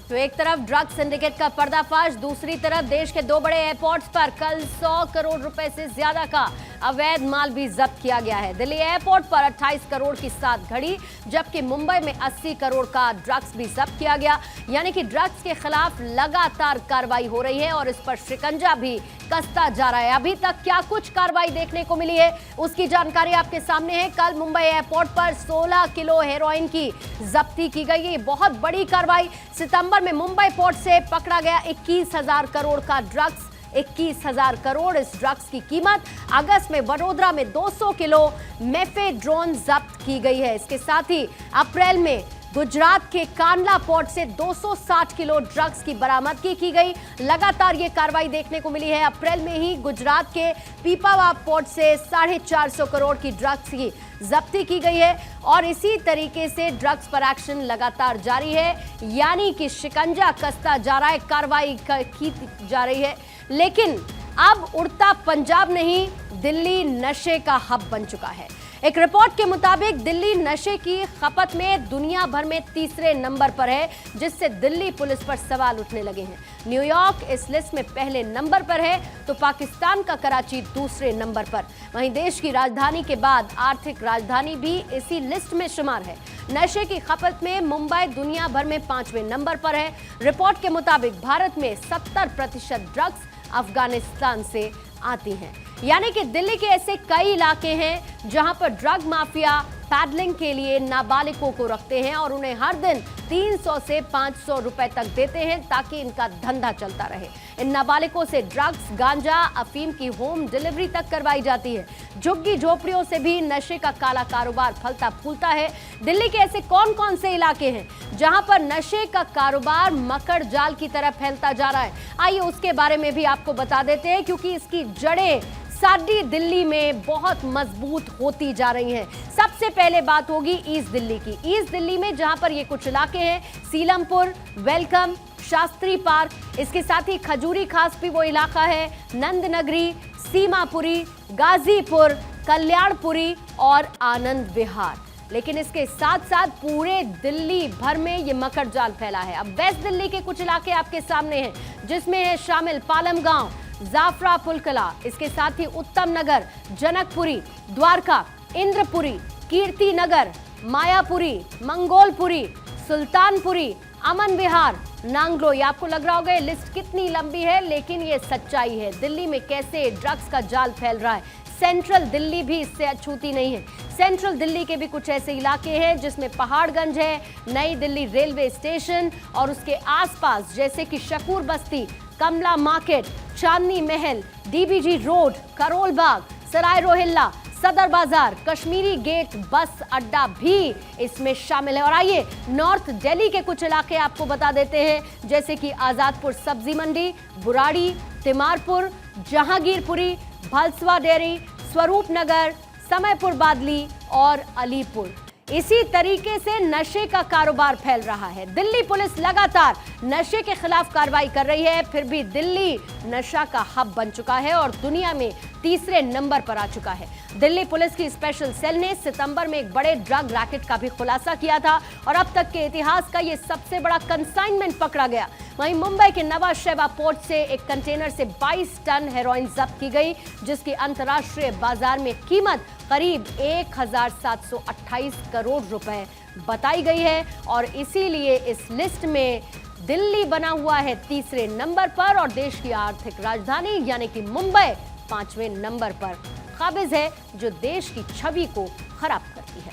तो एक तरफ ड्रग सिंडिकेट का पर्दाफाश, दूसरी तरफ देश के 2 बड़े एयरपोर्ट्स पर कल 100 करोड़ रुपए से ज्यादा का अवैध माल भी जब्त किया गया है। दिल्ली एयरपोर्ट पर 28 करोड़ की 7 घड़ी, जबकि मुंबई में 80 करोड़ का ड्रग्स भी जब्त किया गया। यानी कि ड्रग्स के खिलाफ लगातार कार्रवाई हो रही है और इस पर शिकंजा भी कसता जा रहा है। अभी तक क्या कुछ कार्रवाई देखने को मिली है उसकी जानकारी आपके सामने है। कल मुंबई एयरपोर्ट पर 16 किलो हेरोइन की जब्ती की गई है। बहुत बड़ी कार्रवाई। सितंबर में मुंबई पोर्ट से पकड़ा गया 21,000 करोड़ का ड्रग्स। 21,000 करोड़ इस ड्रग्स की कीमत। अगस्त में वडोदरा में 200 किलो मेफेड्रोन जब्त की गई है। इसके साथ ही अप्रैल में गुजरात के कांडला पोर्ट से 260 किलो ड्रग्स की बरामदगी की गई। लगातार ये कार्रवाई देखने को मिली है। अप्रैल में ही गुजरात के पीपावाव पोर्ट से 450 करोड़ की ड्रग्स की जब्ती की गई है और इसी तरीके से ड्रग्स पर एक्शन लगातार जारी है, यानी कि शिकंजा कसता जा रहा है, कार्रवाई की जा रही है। लेकिन अब उड़ता पंजाब नहीं, दिल्ली नशे का हब बन चुका है। एक रिपोर्ट के मुताबिक दिल्ली नशे की खपत में दुनिया भर में तीसरे नंबर पर है, जिससे दिल्ली पुलिस पर सवाल उठने लगे हैं। न्यूयॉर्क इस लिस्ट में पहले नंबर पर है तो पाकिस्तान का कराची दूसरे नंबर पर। वहीं देश की राजधानी के बाद आर्थिक राजधानी भी इसी लिस्ट में शुमार है। नशे की खपत में मुंबई दुनिया भर में 5वें नंबर पर है। रिपोर्ट के मुताबिक भारत में 70% ड्रग्स अफगानिस्तान से आती हैं, यानी कि दिल्ली के ऐसे कई इलाके हैं जहां पर ड्रग माफिया पैडलिंग के लिए नाबालिगों को रखते हैं और उन्हें हर दिन 300 से 500 रुपए तक देते हैं ताकि इनका धंधा चलता रहे। इन नाबालिगों से ड्रग्स, गांजा, अफीम की होम डिलीवरी तक करवाई जाती है। झुग्गी झोपड़ियों से भी नशे का काला कारोबार फलता फूलता है। दिल्ली के ऐसे कौन कौन से इलाके हैं जहां पर नशे का कारोबार मकड़ जाल की तरह फैलता जा रहा है, आइए उसके बारे में भी आपको बता देते हैं, क्योंकि इसकी जड़ें साडी दिल्ली में बहुत मजबूत होती जा रही हैं। सबसे पहले बात होगी ईस्ट दिल्ली की। ईस्ट दिल्ली में जहां पर ये कुछ इलाके हैं, सीलमपुर, वेलकम, शास्त्री पार्क, इसके साथ ही खजूरी खास भी वो इलाका है, नंदनगरी, सीमापुरी, गाजीपुर, कल्याणपुरी और आनंद विहार। लेकिन इसके साथ साथ पूरे दिल्ली भर में ये मकड़ जाल फैला है। अब वेस्ट दिल्ली के कुछ इलाके आपके सामने हैं, जिसमें है शामिल पालम गांव, जाफरा पुलकला, इसके साथ ही उत्तम नगर, जनकपुरी, द्वारका, इंद्रपुरी, कीर्ति नगर, मायापुरी, मंगोलपुरी, सुल्तानपुरी, अमन विहार, नांगलो। ये आपको लग रहा होगा ये लिस्ट कितनी लंबी है, लेकिन ये सच्चाई है। दिल्ली में कैसे ड्रग्स का जाल फैल रहा है। सेंट्रल दिल्ली भी इससे अछूती नहीं है। सेंट्रल दिल्ली के भी कुछ ऐसे इलाके हैं जिसमें पहाड़गंज है, नई दिल्ली रेलवे स्टेशन और उसके आसपास जैसे कि शकूर बस्ती, कमला मार्केट, चांदनी महल, डीबीजी रोड, करोल बाग, सराय रोहिल्ला, सदर बाजार, कश्मीरी गेट बस अड्डा भी इसमें शामिल है। और आइए नॉर्थ दिल्ली के कुछ इलाके आपको बता देते हैं, जैसे कि आजादपुर सब्जी मंडी, बुराड़ी, तिमारपुर, जहांगीरपुरी, भलसवा डेयरी, स्वरूप नगर, समयपुर बादली और अलीपुर। इसी तरीके से नशे का कारोबार फैल रहा है। दिल्ली पुलिस लगातार नशे के खिलाफ कार्रवाई कर रही है, फिर भी दिल्ली नशा का हब बन चुका है और दुनिया में तीसरे नंबर पर आ चुका है। दिल्ली पुलिस की स्पेशल सेल ने सितंबर में एक बड़े ड्रग रैकेट का भी खुलासा किया था और अब तक के इतिहास का यह सबसे बड़ा कंसाइनमेंट पकड़ा गया। वहीं मुंबई के नवा शेवा पोर्ट से एक कंटेनर से 22 टन हेरोइन जब्त की गई, जिसकी अंतर्राष्ट्रीय बाजार में कीमत करीब 1728 करोड़ रुपए बताई गई है और इसीलिए इस लिस्ट में दिल्ली बना हुआ है तीसरे नंबर पर और देश की आर्थिक राजधानी यानी कि मुंबई 5वें नंबर पर काबिज है, जो देश की छवि को खराब करती है।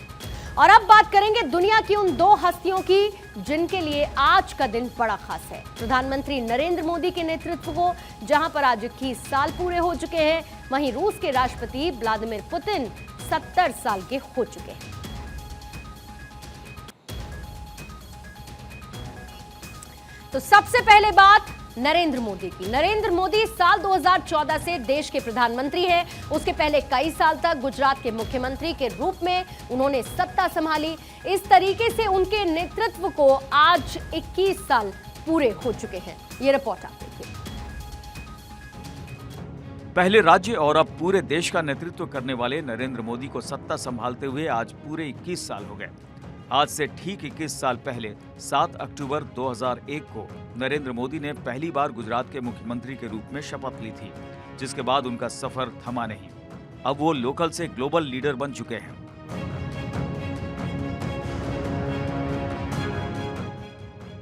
और अब बात करेंगे दुनिया की उन दो हस्तियों की जिनके लिए आज का दिन बड़ा खास है। प्रधानमंत्री नरेंद्र मोदी के नेतृत्व को जहां पर आज 21 साल पूरे हो चुके हैं, वहीं रूस के राष्ट्रपति व्लादिमीर पुतिन 70 साल के हो चुके हैं। तो सबसे पहले बात नरेंद्र मोदी की। नरेंद्र मोदी साल 2014 से देश के प्रधानमंत्री हैं। उसके पहले कई साल तक गुजरात के मुख्यमंत्री के रूप में उन्होंने सत्ता संभाली। इस तरीके से उनके नेतृत्व को आज 21 साल पूरे हो चुके हैं। ये रिपोर्ट आप देखिए। पहले राज्य और अब पूरे देश का नेतृत्व करने वाले नरेंद्र मोदी को सत्ता संभालते हुए आज पूरे 21 साल हो गए। आज से ठीक 21 साल पहले 7 अक्टूबर 2001 को नरेंद्र मोदी ने पहली बार गुजरात के मुख्यमंत्री के रूप में शपथ ली थी, जिसके बाद उनका सफर थमा नहीं। अब वो लोकल से ग्लोबल लीडर बन चुके हैं।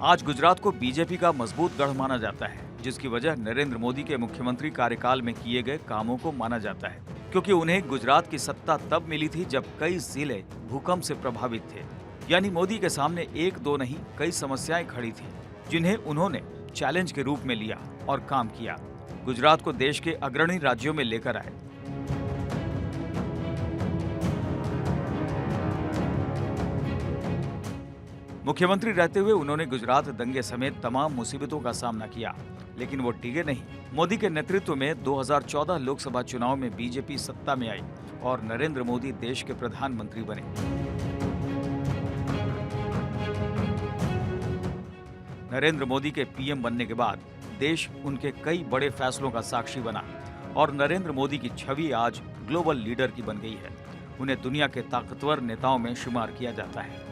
आज गुजरात को बीजेपी का मजबूत गढ़ माना जाता है, जिसकी वजह नरेंद्र मोदी के मुख्यमंत्री कार्यकाल में किए गए कामों को माना जाता है, क्योंकि उन्हें गुजरात की सत्ता तब मिली थी जब कई जिले भूकंप से प्रभावित थे। यानी मोदी के सामने एक दो नहीं कई समस्याएं खड़ी थी, जिन्हें उन्होंने चैलेंज के रूप में लिया और काम किया। गुजरात को देश के अग्रणी राज्यों में लेकर आए। मुख्यमंत्री रहते हुए उन्होंने गुजरात दंगे समेत तमाम मुसीबतों का सामना किया, लेकिन वो टिके नहीं। मोदी के नेतृत्व में 2014 लोकसभा चुनाव में बीजेपी सत्ता में आई और नरेंद्र मोदी देश के प्रधानमंत्री बने। नरेंद्र मोदी के पीएम बनने के बाद देश उनके कई बड़े फैसलों का साक्षी बना और नरेंद्र मोदी की छवि आज ग्लोबल लीडर की बन गई है। उन्हें दुनिया के ताकतवर नेताओं में शुमार किया जाता है।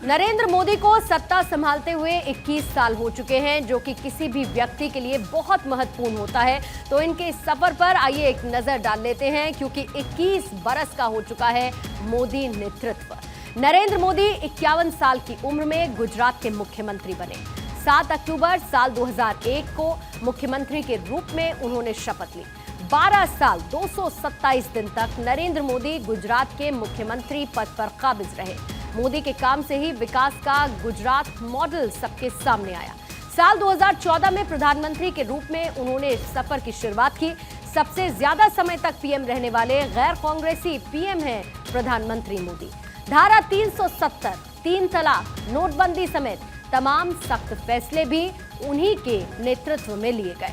नरेंद्र मोदी को सत्ता संभालते हुए 21 साल हो चुके हैं, जो कि किसी भी व्यक्ति के लिए बहुत महत्वपूर्ण होता है। तो इनके इस सफर पर आइए एक नजर डाल लेते हैं, क्योंकि 21 बरस का हो चुका है मोदी नेतृत्व। नरेंद्र मोदी 51 साल की उम्र में गुजरात के मुख्यमंत्री बने। 7 अक्टूबर साल 2001 को मुख्यमंत्री के रूप में उन्होंने शपथ ली। 12 साल 227 दिन तक नरेंद्र मोदी गुजरात के मुख्यमंत्री पद पर काबिज रहे। मोदी के काम से ही विकास का गुजरात मॉडल सबके सामने आया। साल 2014 में प्रधानमंत्री के रूप में उन्होंने इस सफर की शुरुआत की। सबसे ज्यादा समय तक पीएम रहने वाले गैर कांग्रेसी पीएम हैं प्रधानमंत्री मोदी। धारा 370, 3 तलाक, नोटबंदी समेत तमाम सख्त फैसले भी उन्हीं के नेतृत्व में लिए गए।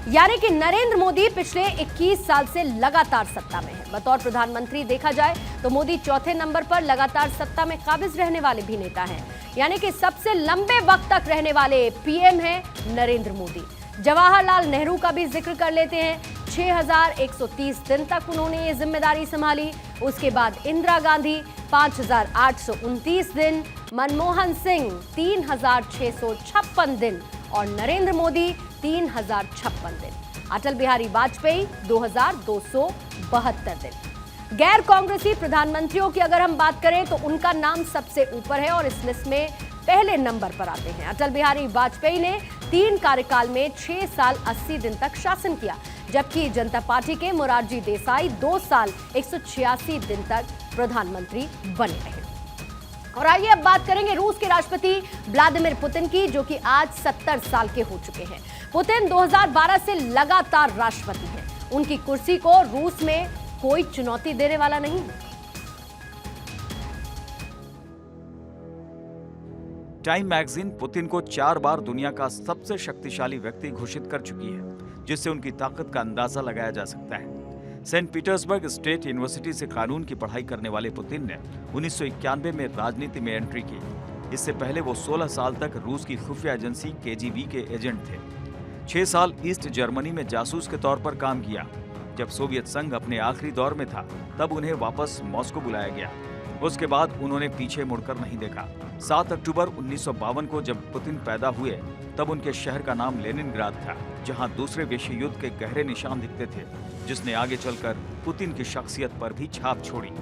यानी कि नरेंद्र मोदी पिछले 21 साल से लगातार सत्ता में है। बतौर प्रधानमंत्री देखा जाए तो मोदी चौथे नंबर पर लगातार सत्ता में काबिज रहने वाले भी नेता हैं। यानी कि सबसे लंबे वक्त तक रहने वाले पीएम हैं नरेंद्र मोदी। जवाहरलाल नेहरू का भी जिक्र कर लेते हैं। 6130 दिन तक उन्होंने ये जिम्मेदारी संभाली। उसके बाद इंदिरा गांधी 5829 दिन, मनमोहन सिंह 3656 दिन और नरेंद्र मोदी 3056 दिन। अटल बिहारी वाजपेयी 2272 दिन। गैर कांग्रेसी प्रधानमंत्रियों की अगर हम बात करें तो उनका नाम सबसे ऊपर है और इस लिस्ट में पहले नंबर पर आते हैं। अटल बिहारी वाजपेयी ने 3 कार्यकाल में 6 साल 80 दिन तक शासन किया, जबकि जनता पार्टी के मोरारजी देसाई 2 साल 186 दिन तक प्रधानमंत्री बने रहे। और आइए अब बात करेंगे रूस के राष्ट्रपति व्लादिमीर पुतिन की, जो कि आज 70 साल के हो चुके हैं। पुतिन 2012 से लगातार राष्ट्रपति हैं। उनकी कुर्सी को रूस में कोई चुनौती देने वाला नहीं है। टाइम मैगजीन पुतिन को 4 बार दुनिया का सबसे शक्तिशाली व्यक्ति घोषित कर चुकी है, जिससे उनकी ताकत का अंदाजा लगाया जा सकता है। सेंट पीटर्सबर्ग स्टेट यूनिवर्सिटी से कानून की पढ़ाई करने वाले पुतिन ने 1991 में राजनीति में एंट्री की। इससे पहले वो 16 साल तक रूस की खुफिया एजेंसी केजीबी के एजेंट थे। 6 साल ईस्ट जर्मनी में जासूस के तौर पर काम किया। जब सोवियत संघ अपने आखिरी दौर में था, तब उन्हें वापस मॉस्को बुलाया गया। उसके बाद उन्होंने पीछे मुड़कर नहीं देखा। 7 अक्टूबर 1952 को जब पुतिन पैदा हुए, तब उनके शहर का नाम लेनिनग्राद था, जहां दूसरे विश्व युद्ध के गहरे निशान दिखते थे, जिसने आगे चलकर पुतिन की शख्सियत पर भी छाप छोड़ी।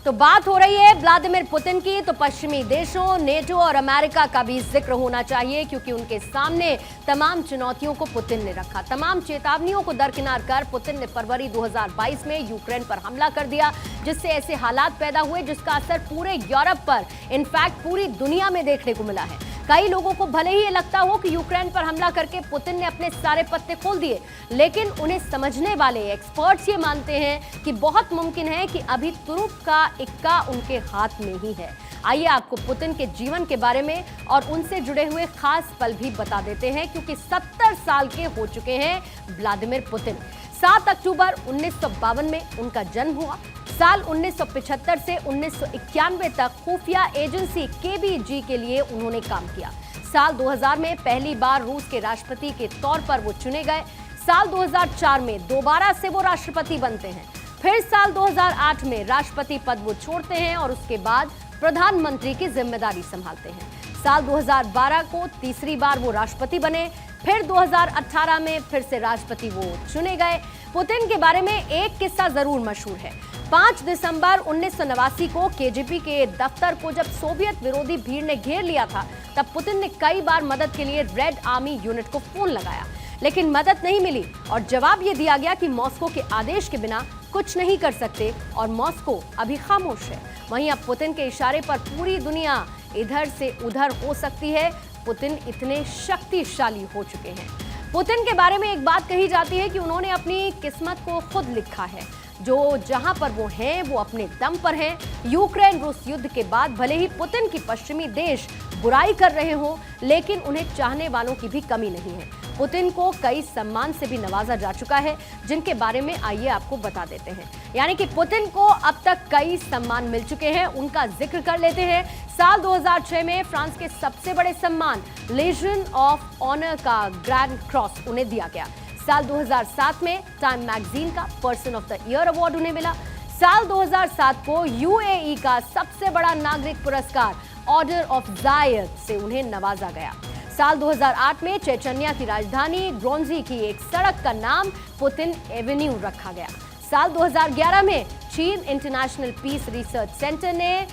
तो बात हो रही है व्लादिमीर पुतिन की, तो पश्चिमी देशों, नेटो और अमेरिका का भी जिक्र होना चाहिए, क्योंकि उनके सामने तमाम चुनौतियों को पुतिन ने रखा। तमाम चेतावनियों को दरकिनार कर पुतिन ने फरवरी 2022 में यूक्रेन पर हमला कर दिया, जिससे ऐसे हालात पैदा हुए जिसका असर पूरे यूरोप पर, इनफैक्ट पूरी दुनिया में देखने को मिला है। कई लोगों को भले ही ये लगता हो कि यूक्रेन पर हमला करके पुतिन ने अपने सारे पत्ते खोल दिए, लेकिन उन्हें समझने वाले एक्सपर्ट्स ये मानते हैं कि बहुत मुमकिन है कि अभी तुरुप का इक्का उनके हाथ में ही है। आइए आपको पुतिन के जीवन के बारे में और उनसे जुड़े हुए खास पल भी बता देते हैं, क्योंकि 70 साल के हो चुके हैं व्लादिमीर पुतिन। 7 अक्टूबर 1952 में उनका जन्म हुआ। साल 1975 से 1991 तक खुफिया एजेंसी केबीजी के लिए उन्होंने काम किया। साल 2000 में पहली बार रूस के राष्ट्रपति के तौर पर वो चुने गए। साल 2004 में दोबारा से वो राष्ट्रपति बनते हैं। फिर साल 2008 में राष्ट्रपति पद वो छोड़ते हैं और उसके बाद प्रधानमंत्री की जिम्मेदारी संभालते हैं। साल 2012 को तीसरी बार वो राष्ट्रपति बने। फिर 2018 में फिर से राष्ट्रपति वो चुने गए। पुतिन के बारे में एक किस्सा जरूर मशहूर है। 5 दिसंबर 1989 को केजीबी के दफ्तर को जब सोवियत विरोधी भीड़ ने घेर लिया था, तब पुतिन ने कई बार मदद के लिए रेड आर्मी यूनिट को फोन लगाया, लेकिन मदद नहीं मिली और जवाब ये दिया गया कि मॉस्को के आदेश के बिना कुछ नहीं कर सकते और मॉस्को अभी खामोश है। वहीं अब पुतिन के इशारे पर पूरी दुनिया इधर से उधर हो सकती है। पुतिन इतने शक्तिशाली हो चुके हैं। पुतिन के बारे में एक बात कही जाती है कि उन्होंने अपनी किस्मत को खुद लिखा है। जो जहां पर वो हैं वो अपने दम पर हैं। यूक्रेन रूस युद्ध के बाद भले ही पुतिन की पश्चिमी देश बुराई कर रहे हों, लेकिन उन्हें चाहने वालों की भी कमी नहीं है। पुतिन को कई सम्मान से भी नवाजा जा चुका है, जिनके बारे में आइए आपको बता देते हैं। यानी कि पुतिन को अब तक कई सम्मान मिल चुके हैं, उनका जिक्र कर लेते हैं। साल 2006 में फ्रांस के सबसे बड़े सम्मान लीजन ऑफ ऑनर का ग्रैंड क्रॉस उन्हें दिया गया। साल 2007 में टाइम मैगजीन का person of the year award उन्हें मिला। साल 2007 को यूएई का सबसे बड़ा नागरिक पुरस्कार ऑर्डर ऑफ जायद से उन्हें नवाजा गया। साल 2008 में चेचन्या की राजधानी ग्रोन्जी की एक सड़क का नाम पुतिन एवेन्यू रखा गया। साल 2011 में चीन इंटरनेशनल पीस रिसर्च सेंटर ने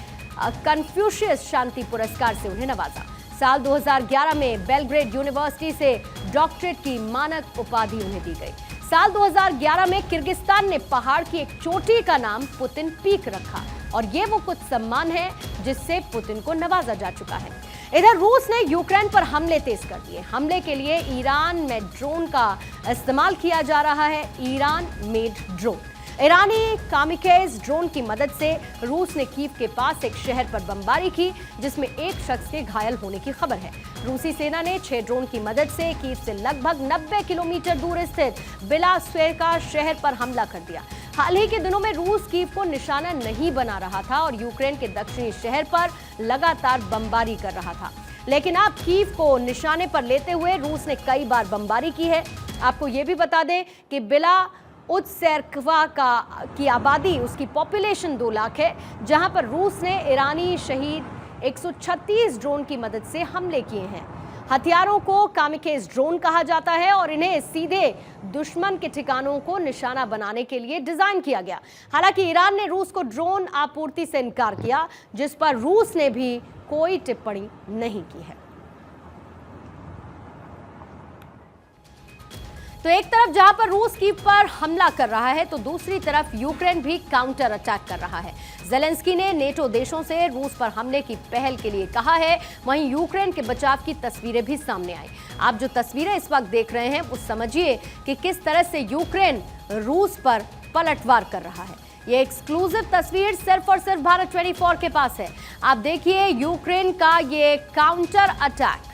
कन्फ्यूशियस शांति पुरस्कार से उन्हें नवाजा। साल 2011 में बेलग्रेड यूनिवर्सिटी से डॉक्टरेट की मानक उपाधि उन्हें दी गई। साल 2011 में किर्गिस्तान ने पहाड़ की एक चोटी का नाम पुतिन पीक रखा और ये वो कुछ सम्मान है जिससे पुतिन को नवाजा जा चुका है। इधर रूस ने यूक्रेन पर हमले तेज कर दिए। हमले के लिए ईरान में ड्रोन का इस्तेमाल किया जा रहा है। Iran made drone. ईरानी कामिकेज ड्रोन की मदद से रूस ने कीव के पास एक शहर पर बमबारी की, जिसमें एक शख्स के घायल होने की खबर है। रूसी सेना ने 6 ड्रोन की मदद से कीव से लगभग 90 किलोमीटर दूर स्थित बिलास्वेका शहर पर हमला कर दिया। हाल ही के दिनों में रूस कीव को निशाना नहीं बना रहा था और यूक्रेन के दक्षिणी शहर पर लगातार बमबारी कर रहा था, लेकिन अब कीव को निशाने पर लेते हुए रूस ने कई बार बमबारी की है। आपको ये भी बता दें कि बिला उत्सेरकवा की आबादी, उसकी पॉपुलेशन 2 लाख है, जहां पर रूस ने ईरानी शहीद 136 ड्रोन की मदद से हमले किए हैं। हथियारों को कामिकेज ड्रोन कहा जाता है और इन्हें सीधे दुश्मन के ठिकानों को निशाना बनाने के लिए डिजाइन किया गया। हालांकि ईरान ने रूस को ड्रोन आपूर्ति से इनकार किया, जिस पर रूस ने भी कोई टिप्पणी नहीं की है। तो एक तरफ जहां पर रूस कीव पर हमला कर रहा है, तो दूसरी तरफ यूक्रेन भी काउंटर अटैक कर रहा है। ज़ेलेंस्की ने नेटो देशों से रूस पर हमले की पहल के लिए कहा है। वहीं यूक्रेन के बचाव की तस्वीरें भी सामने आई। आप जो तस्वीरें इस वक्त देख रहे हैं वो समझिए कि किस तरह से यूक्रेन रूस पर पलटवार कर रहा है। ये एक्सक्लूसिव तस्वीर सिर्फ और सिर्फ भारत 24 के पास है। आप देखिए यूक्रेन का ये काउंटर अटैक।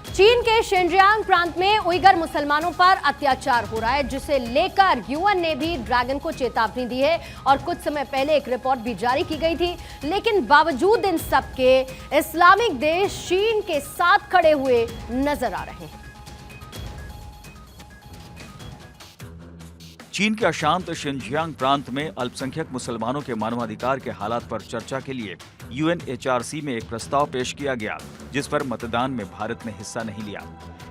चीन के शिनजियांग प्रांत में उइगर मुसलमानों पर अत्याचार हो रहा है, जिसे लेकर यूएन ने भी ड्रैगन को चेतावनी दी है और कुछ समय पहले एक रिपोर्ट भी जारी की गई थी। लेकिन बावजूद इन सब के इस्लामिक देश चीन के साथ खड़े हुए नजर आ रहे हैं। चीन के अशांत शिनजियांग प्रांत में अल्पसंख्यक मुसलमानों के मानवाधिकार के हालात पर चर्चा के लिए UNHRC में एक प्रस्ताव पेश किया गया, जिस पर मतदान में भारत ने हिस्सा नहीं लिया।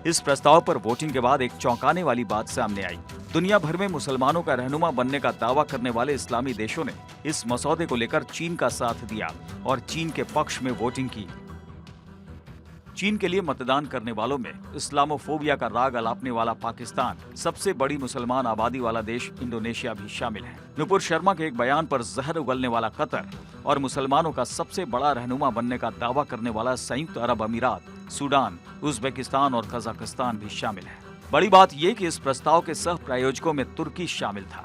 इस प्रस्ताव पर वोटिंग के बाद एक चौंकाने वाली बात सामने आई। दुनिया भर में मुसलमानों का रहनुमा बनने का दावा करने वाले इस्लामी देशों ने इस मसौदे को लेकर चीन का साथ दिया और चीन के पक्ष में वोटिंग की। चीन के लिए मतदान करने वालों में इस्लामोफोबिया का राग अलापने वाला पाकिस्तान, सबसे बड़ी मुसलमान आबादी वाला देश इंडोनेशिया भी शामिल है। नुपुर शर्मा के एक बयान पर जहर उगलने वाला कतर और मुसलमानों का सबसे बड़ा रहनुमा बनने का दावा करने वाला संयुक्त अरब अमीरात, सूडान, उज्बेकिस्तान और कजाकिस्तान भी शामिल है। बड़ी बात यह कि इस प्रस्ताव के सह प्रायोजकों में तुर्की शामिल था।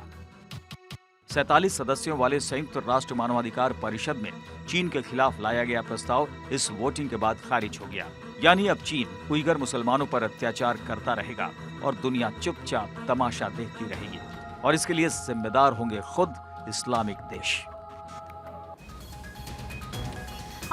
47 सदस्यों वाले संयुक्त राष्ट्र मानवाधिकार परिषद में चीन के खिलाफ लाया गया प्रस्ताव इस वोटिंग के बाद खारिज हो गया। यानी अब चीन उइगर मुसलमानों पर अत्याचार करता रहेगा और दुनिया चुपचाप तमाशा देखती रहेगी और इसके लिए जिम्मेदार होंगे खुद इस्लामिक देश।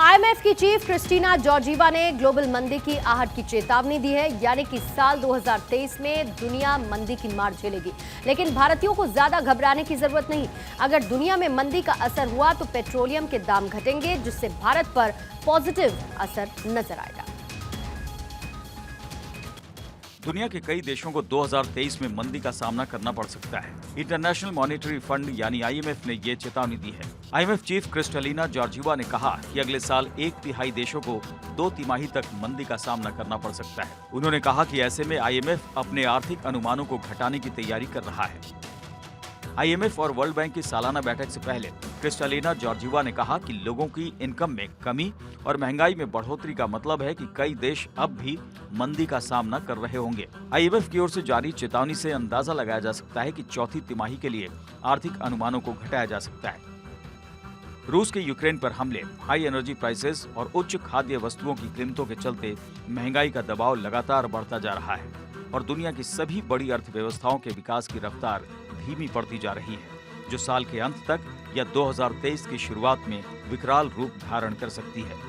IMF की चीफ क्रिस्टीना जॉर्जीवा ने ग्लोबल मंदी की आहट की चेतावनी दी है, यानी कि साल 2023 में दुनिया मंदी की मार झेलेगी। लेकिन भारतीयों को ज्यादा घबराने की जरूरत नहीं। अगर दुनिया में मंदी का असर हुआ तो पेट्रोलियम के दाम घटेंगे, जिससे भारत पर पॉजिटिव असर नजर आएगा। दुनिया के कई देशों को 2023 में मंदी का सामना करना पड़ सकता है। इंटरनेशनल मॉनेटरी फंड यानी IMF ने ये चेतावनी दी है। IMF चीफ क्रिस्टलिना जॉर्जिवा ने कहा कि अगले साल 1/3 देशों को 2 तिमाही तक मंदी का सामना करना पड़ सकता है। उन्होंने कहा कि ऐसे में IMF अपने आर्थिक अनुमानों को घटाने की तैयारी कर रहा है। IMF और वर्ल्ड बैंक की सालाना बैठक से पहले क्रिस्टलिना जॉर्जिवा ने कहा कि लोगों की इनकम में कमी और महंगाई में बढ़ोतरी का मतलब है कि कई देश अब भी मंदी का सामना कर रहे होंगे। IMF की ओर से जारी चेतावनी से अंदाजा लगाया जा सकता है कि चौथी तिमाही के लिए आर्थिक अनुमानों को घटाया जा सकता है। रूस के यूक्रेन पर हमले, हाई एनर्जी प्राइसेस और उच्च खाद्य वस्तुओं की कीमतों के चलते महंगाई का दबाव लगातार बढ़ता जा रहा है और दुनिया की सभी बड़ी अर्थव्यवस्थाओं के विकास की रफ्तार धीमी पड़ती जा रही है, जो साल के अंत तक या 2023 की शुरुआत में विकराल रूप धारण कर सकती है।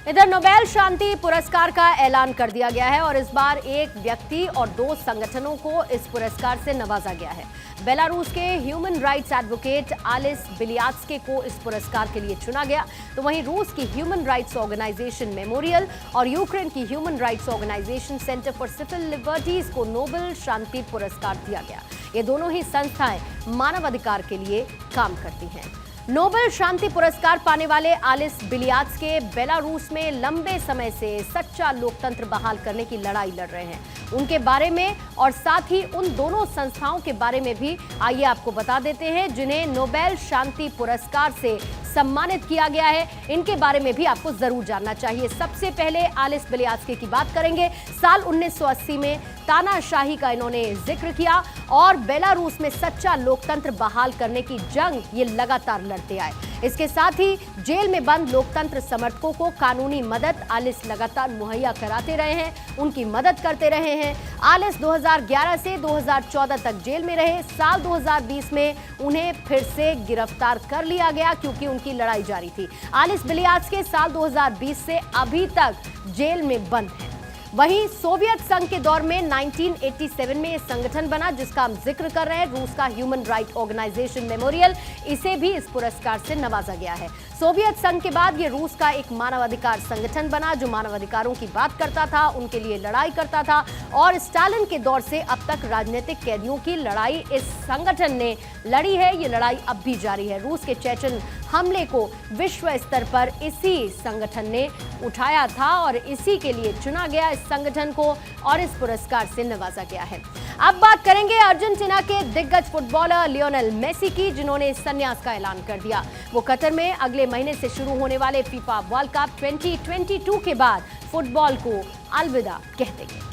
इधर नोबेल शांति पुरस्कार का ऐलान कर दिया गया है और इस बार एक व्यक्ति और 2 संगठनों को इस पुरस्कार से नवाजा गया है। बेलारूस के ह्यूमन राइट्स एडवोकेट आलिस बिलियात्स्की को इस पुरस्कार के लिए चुना गया, तो वहीं रूस की ह्यूमन राइट्स ऑर्गेनाइजेशन मेमोरियल और यूक्रेन की human rights organisation Centre for Civil Liberties को नोबेल शांति पुरस्कार दिया गया। ये दोनों ही संस्थाएं मानवाधिकार के लिए काम करती हैं। नोबेल शांति पुरस्कार पाने वाले आलिस बिलियात्स्की बेलारूस में लंबे समय से सच्चा लोकतंत्र बहाल करने की लड़ाई लड़ रहे हैं। उनके बारे में और साथ ही उन दोनों संस्थाओं के बारे में भी आइए आपको बता देते हैं जिन्हें नोबेल शांति पुरस्कार से सम्मानित किया गया है। इनके बारे में भी आपको जरूर जानना चाहिए। सबसे पहले आलिस बिलियात्स्की की बात करेंगे। साल 1980 में तानाशाही का इन्होंने जिक्र किया और बेलारूस में सच्चा लोकतंत्र बहाल करने की जंग ये लगातार लड़ते आए। इसके साथ ही जेल में बंद लोकतंत्र समर्थकों को कानूनी मदद आलिस लगातार मुहैया कराते रहे हैं, उनकी मदद करते रहे हैं। आलिस 2011 से 2014 तक जेल में रहे। साल 2020 में उन्हें फिर से गिरफ्तार कर लिया गया क्योंकि उनकी लड़ाई जारी थी। आलिस बिलियात्स्की साल 2020 से अभी तक जेल में बंद है। वहीं सोवियत संघ के दौर में 1987 में यह संगठन बना जिसका हम जिक्र कर रहे हैं, रूस का ह्यूमन राइट ऑर्गेनाइजेशन मेमोरियल, इसे भी इस पुरस्कार से नवाजा गया है। सोवियत संघ के बाद ये रूस का एक मानवाधिकार संगठन बना जो मानवाधिकारों की बात करता था, उनके लिए लड़ाई करता था और स्टालिन के दौर से अब तक राजनीतिक कैदियों की लड़ाई इस संगठन ने लड़ी है। ये लड़ाई अब भी जारी है। रूस के चेचन हमले को विश्व स्तर पर इसी संगठन ने उठाया था और इसी के लिए चुना गया इस संगठन को और इस पुरस्कार से नवाजा गया है। अब बात करेंगे अर्जेंटीना के दिग्गज फुटबॉलर लियोनेल मेसी की, जिन्होंने संन्यास का ऐलान कर दिया। वो कतर में अगले महीने से शुरू होने वाले फीफा वर्ल्ड कप 2022 के बाद फुटबॉल को अलविदा कह देंगे।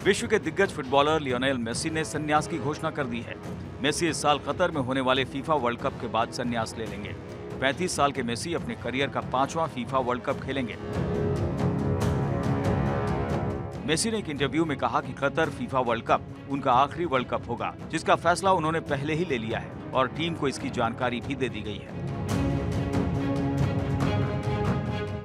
विश्व के दिग्गज फुटबॉलर लियोनेल मेसी ने संन्यास की घोषणा कर दी है। मेसी इस साल कतर में होने वाले फीफा वर्ल्ड कप के बाद संन्यास ले लेंगे। 35 साल के मेसी अपने करियर का 5वां फीफा वर्ल्ड कप खेलेंगे। मेसी ने एक इंटरव्यू में कहा कि कतर फीफा वर्ल्ड कप उनका आखिरी वर्ल्ड कप होगा, जिसका फैसला उन्होंने पहले ही ले लिया है और टीम को इसकी जानकारी भी दे दी गई है।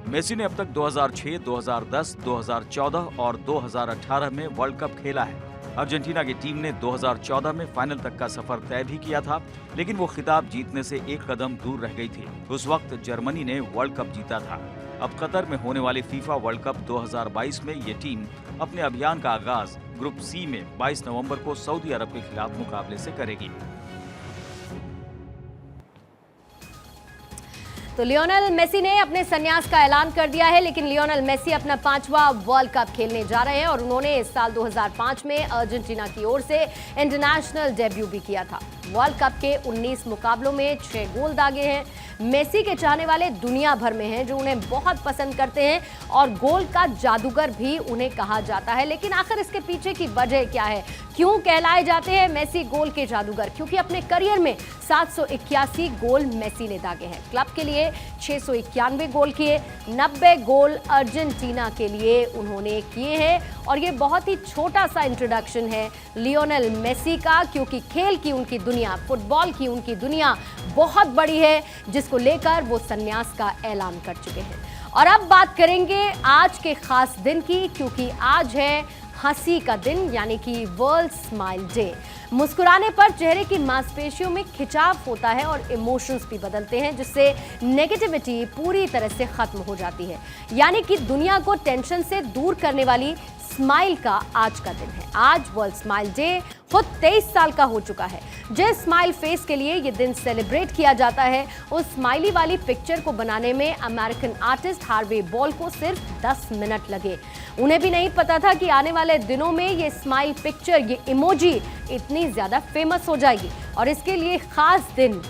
मेसी ने अब तक 2006, 2010, 2014 और 2018 में वर्ल्ड कप खेला है। अर्जेंटीना की टीम ने 2014 में फाइनल तक का सफर तय भी किया था, लेकिन वो खिताब जीतने से एक कदम दूर रह गई थी। उस वक्त जर्मनी ने वर्ल्ड कप जीता था। अब कतर में होने वाले फीफा वर्ल्ड कप 2022 में ये टीम अपने अभियान का आगाज ग्रुप सी में 22 नवंबर को सऊदी अरब के खिलाफ मुकाबले से करेगी। तो लियोनेल मेसी ने अपने संन्यास का ऐलान कर दिया है, लेकिन लियोनेल मेसी अपना 5वां वर्ल्ड कप खेलने जा रहे हैं और उन्होंने इस साल 2005 में अर्जेंटीना की ओर से इंटरनेशनल डेब्यू भी किया था। वर्ल्ड कप के 19 मुकाबलों में 6 गोल दागे हैं। मेसी के चाहने वाले दुनिया भर में हैं जो उन्हें बहुत पसंद करते हैं और गोल का जादूगर भी उन्हें कहा जाता है। लेकिन आखिर इसके पीछे की वजह क्या है, क्यों कहलाए जाते हैं मेसी गोल के जादूगर? क्योंकि अपने करियर में 781 गोल मेसी ने दागे हैं। क्लब के लिए 691 गोल किए, 90 गोल अर्जेंटीना के लिए उन्होंने किए हैं और ये बहुत ही छोटा सा इंट्रोडक्शन है लियोनेल मेसी का, क्योंकि खेल की उनकी दुनिया, फुटबॉल की उनकी दुनिया बहुत बड़ी है, जिसको लेकर वो संन्यास का ऐलान कर चुके हैं। और अब बात करेंगे आज के खास दिन की, क्योंकि आज है हंसी का दिन यानी कि वर्ल्ड स्माइल डे। मुस्कुराने पर चेहरे की मांसपेशियों में खिंचाव होता है और इमोशंस भी बदलते हैं, जिससे नेगेटिविटी पूरी तरह से खत्म हो जाती है। यानी कि दुनिया को टेंशन से दूर करने वाली स्माइल का आज का दिन है। आज वर्ल्ड स्माइल डे खुद 23 साल का हो चुका है। जिस स्माइल फेस के लिए ये दिन सेलिब्रेट किया जाता है, उस स्माइली वाली पिक्चर को बनाने में अमेरिकन आर्टिस्ट हार्वे बॉल को सिर्फ 10 मिनट लगे। उन्हें भी नहीं पता था कि आने वाले दिनों में ये स्माइल पिक्चर, ये इमोजी इतनी ज्यादा फेमस हो जाएगी और इसके लिए खास दिन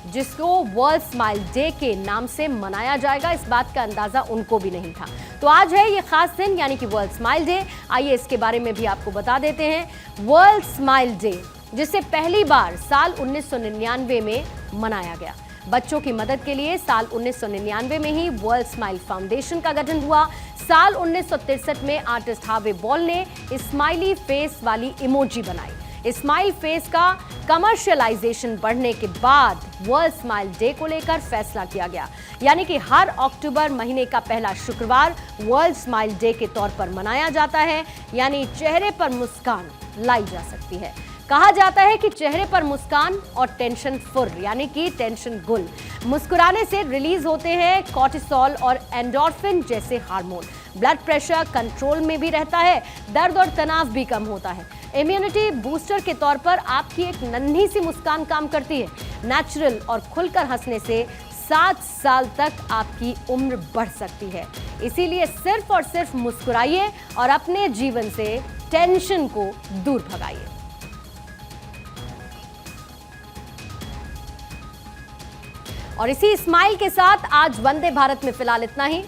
जिसको वर्ल्ड स्माइल डे के नाम से मनाया जाएगा, इस बात का अंदाजा उनको भी नहीं था। तो आज है ये खास दिन यानी कि वर्ल्ड स्माइल डे। आइए इसके बारे में भी आपको बता देते हैं। वर्ल्ड स्माइल डे जिसे पहली बार साल 1999 में मनाया गया। बच्चों की मदद के लिए साल 1999 में ही वर्ल्ड स्माइल फाउंडेशन का गठन हुआ। साल 1963 में आर्टिस्ट हार्वे बॉल ने स्माइली फेस वाली इमोजी बनाई। स्माइल फेस का कमर्शियलाइजेशन बढ़ने के बाद वर्ल्ड स्माइल डे को लेकर फैसला किया गया, यानी कि हर अक्टूबर महीने का पहला शुक्रवार वर्ल्ड स्माइल डे के तौर पर मनाया जाता है। यानी चेहरे पर मुस्कान लाई जा सकती है। कहा जाता है कि चेहरे पर मुस्कान और टेंशन फुर यानी कि टेंशन गुल। मुस्कुराने से रिलीज होते हैं कॉर्टिसोल और एंडोर्फिन जैसे हार्मोन। ब्लड प्रेशर कंट्रोल में भी रहता है, दर्द और तनाव भी कम होता है। इम्यूनिटी बूस्टर के तौर पर आपकी एक नन्ही सी मुस्कान काम करती है। नेचुरल और खुलकर हंसने से 7 साल तक आपकी उम्र बढ़ सकती है। इसीलिए सिर्फ और सिर्फ मुस्कुराइए और अपने जीवन से टेंशन को दूर भगाइए। और इसी स्माइल के साथ आज वंदे भारत में फिलहाल इतना ही।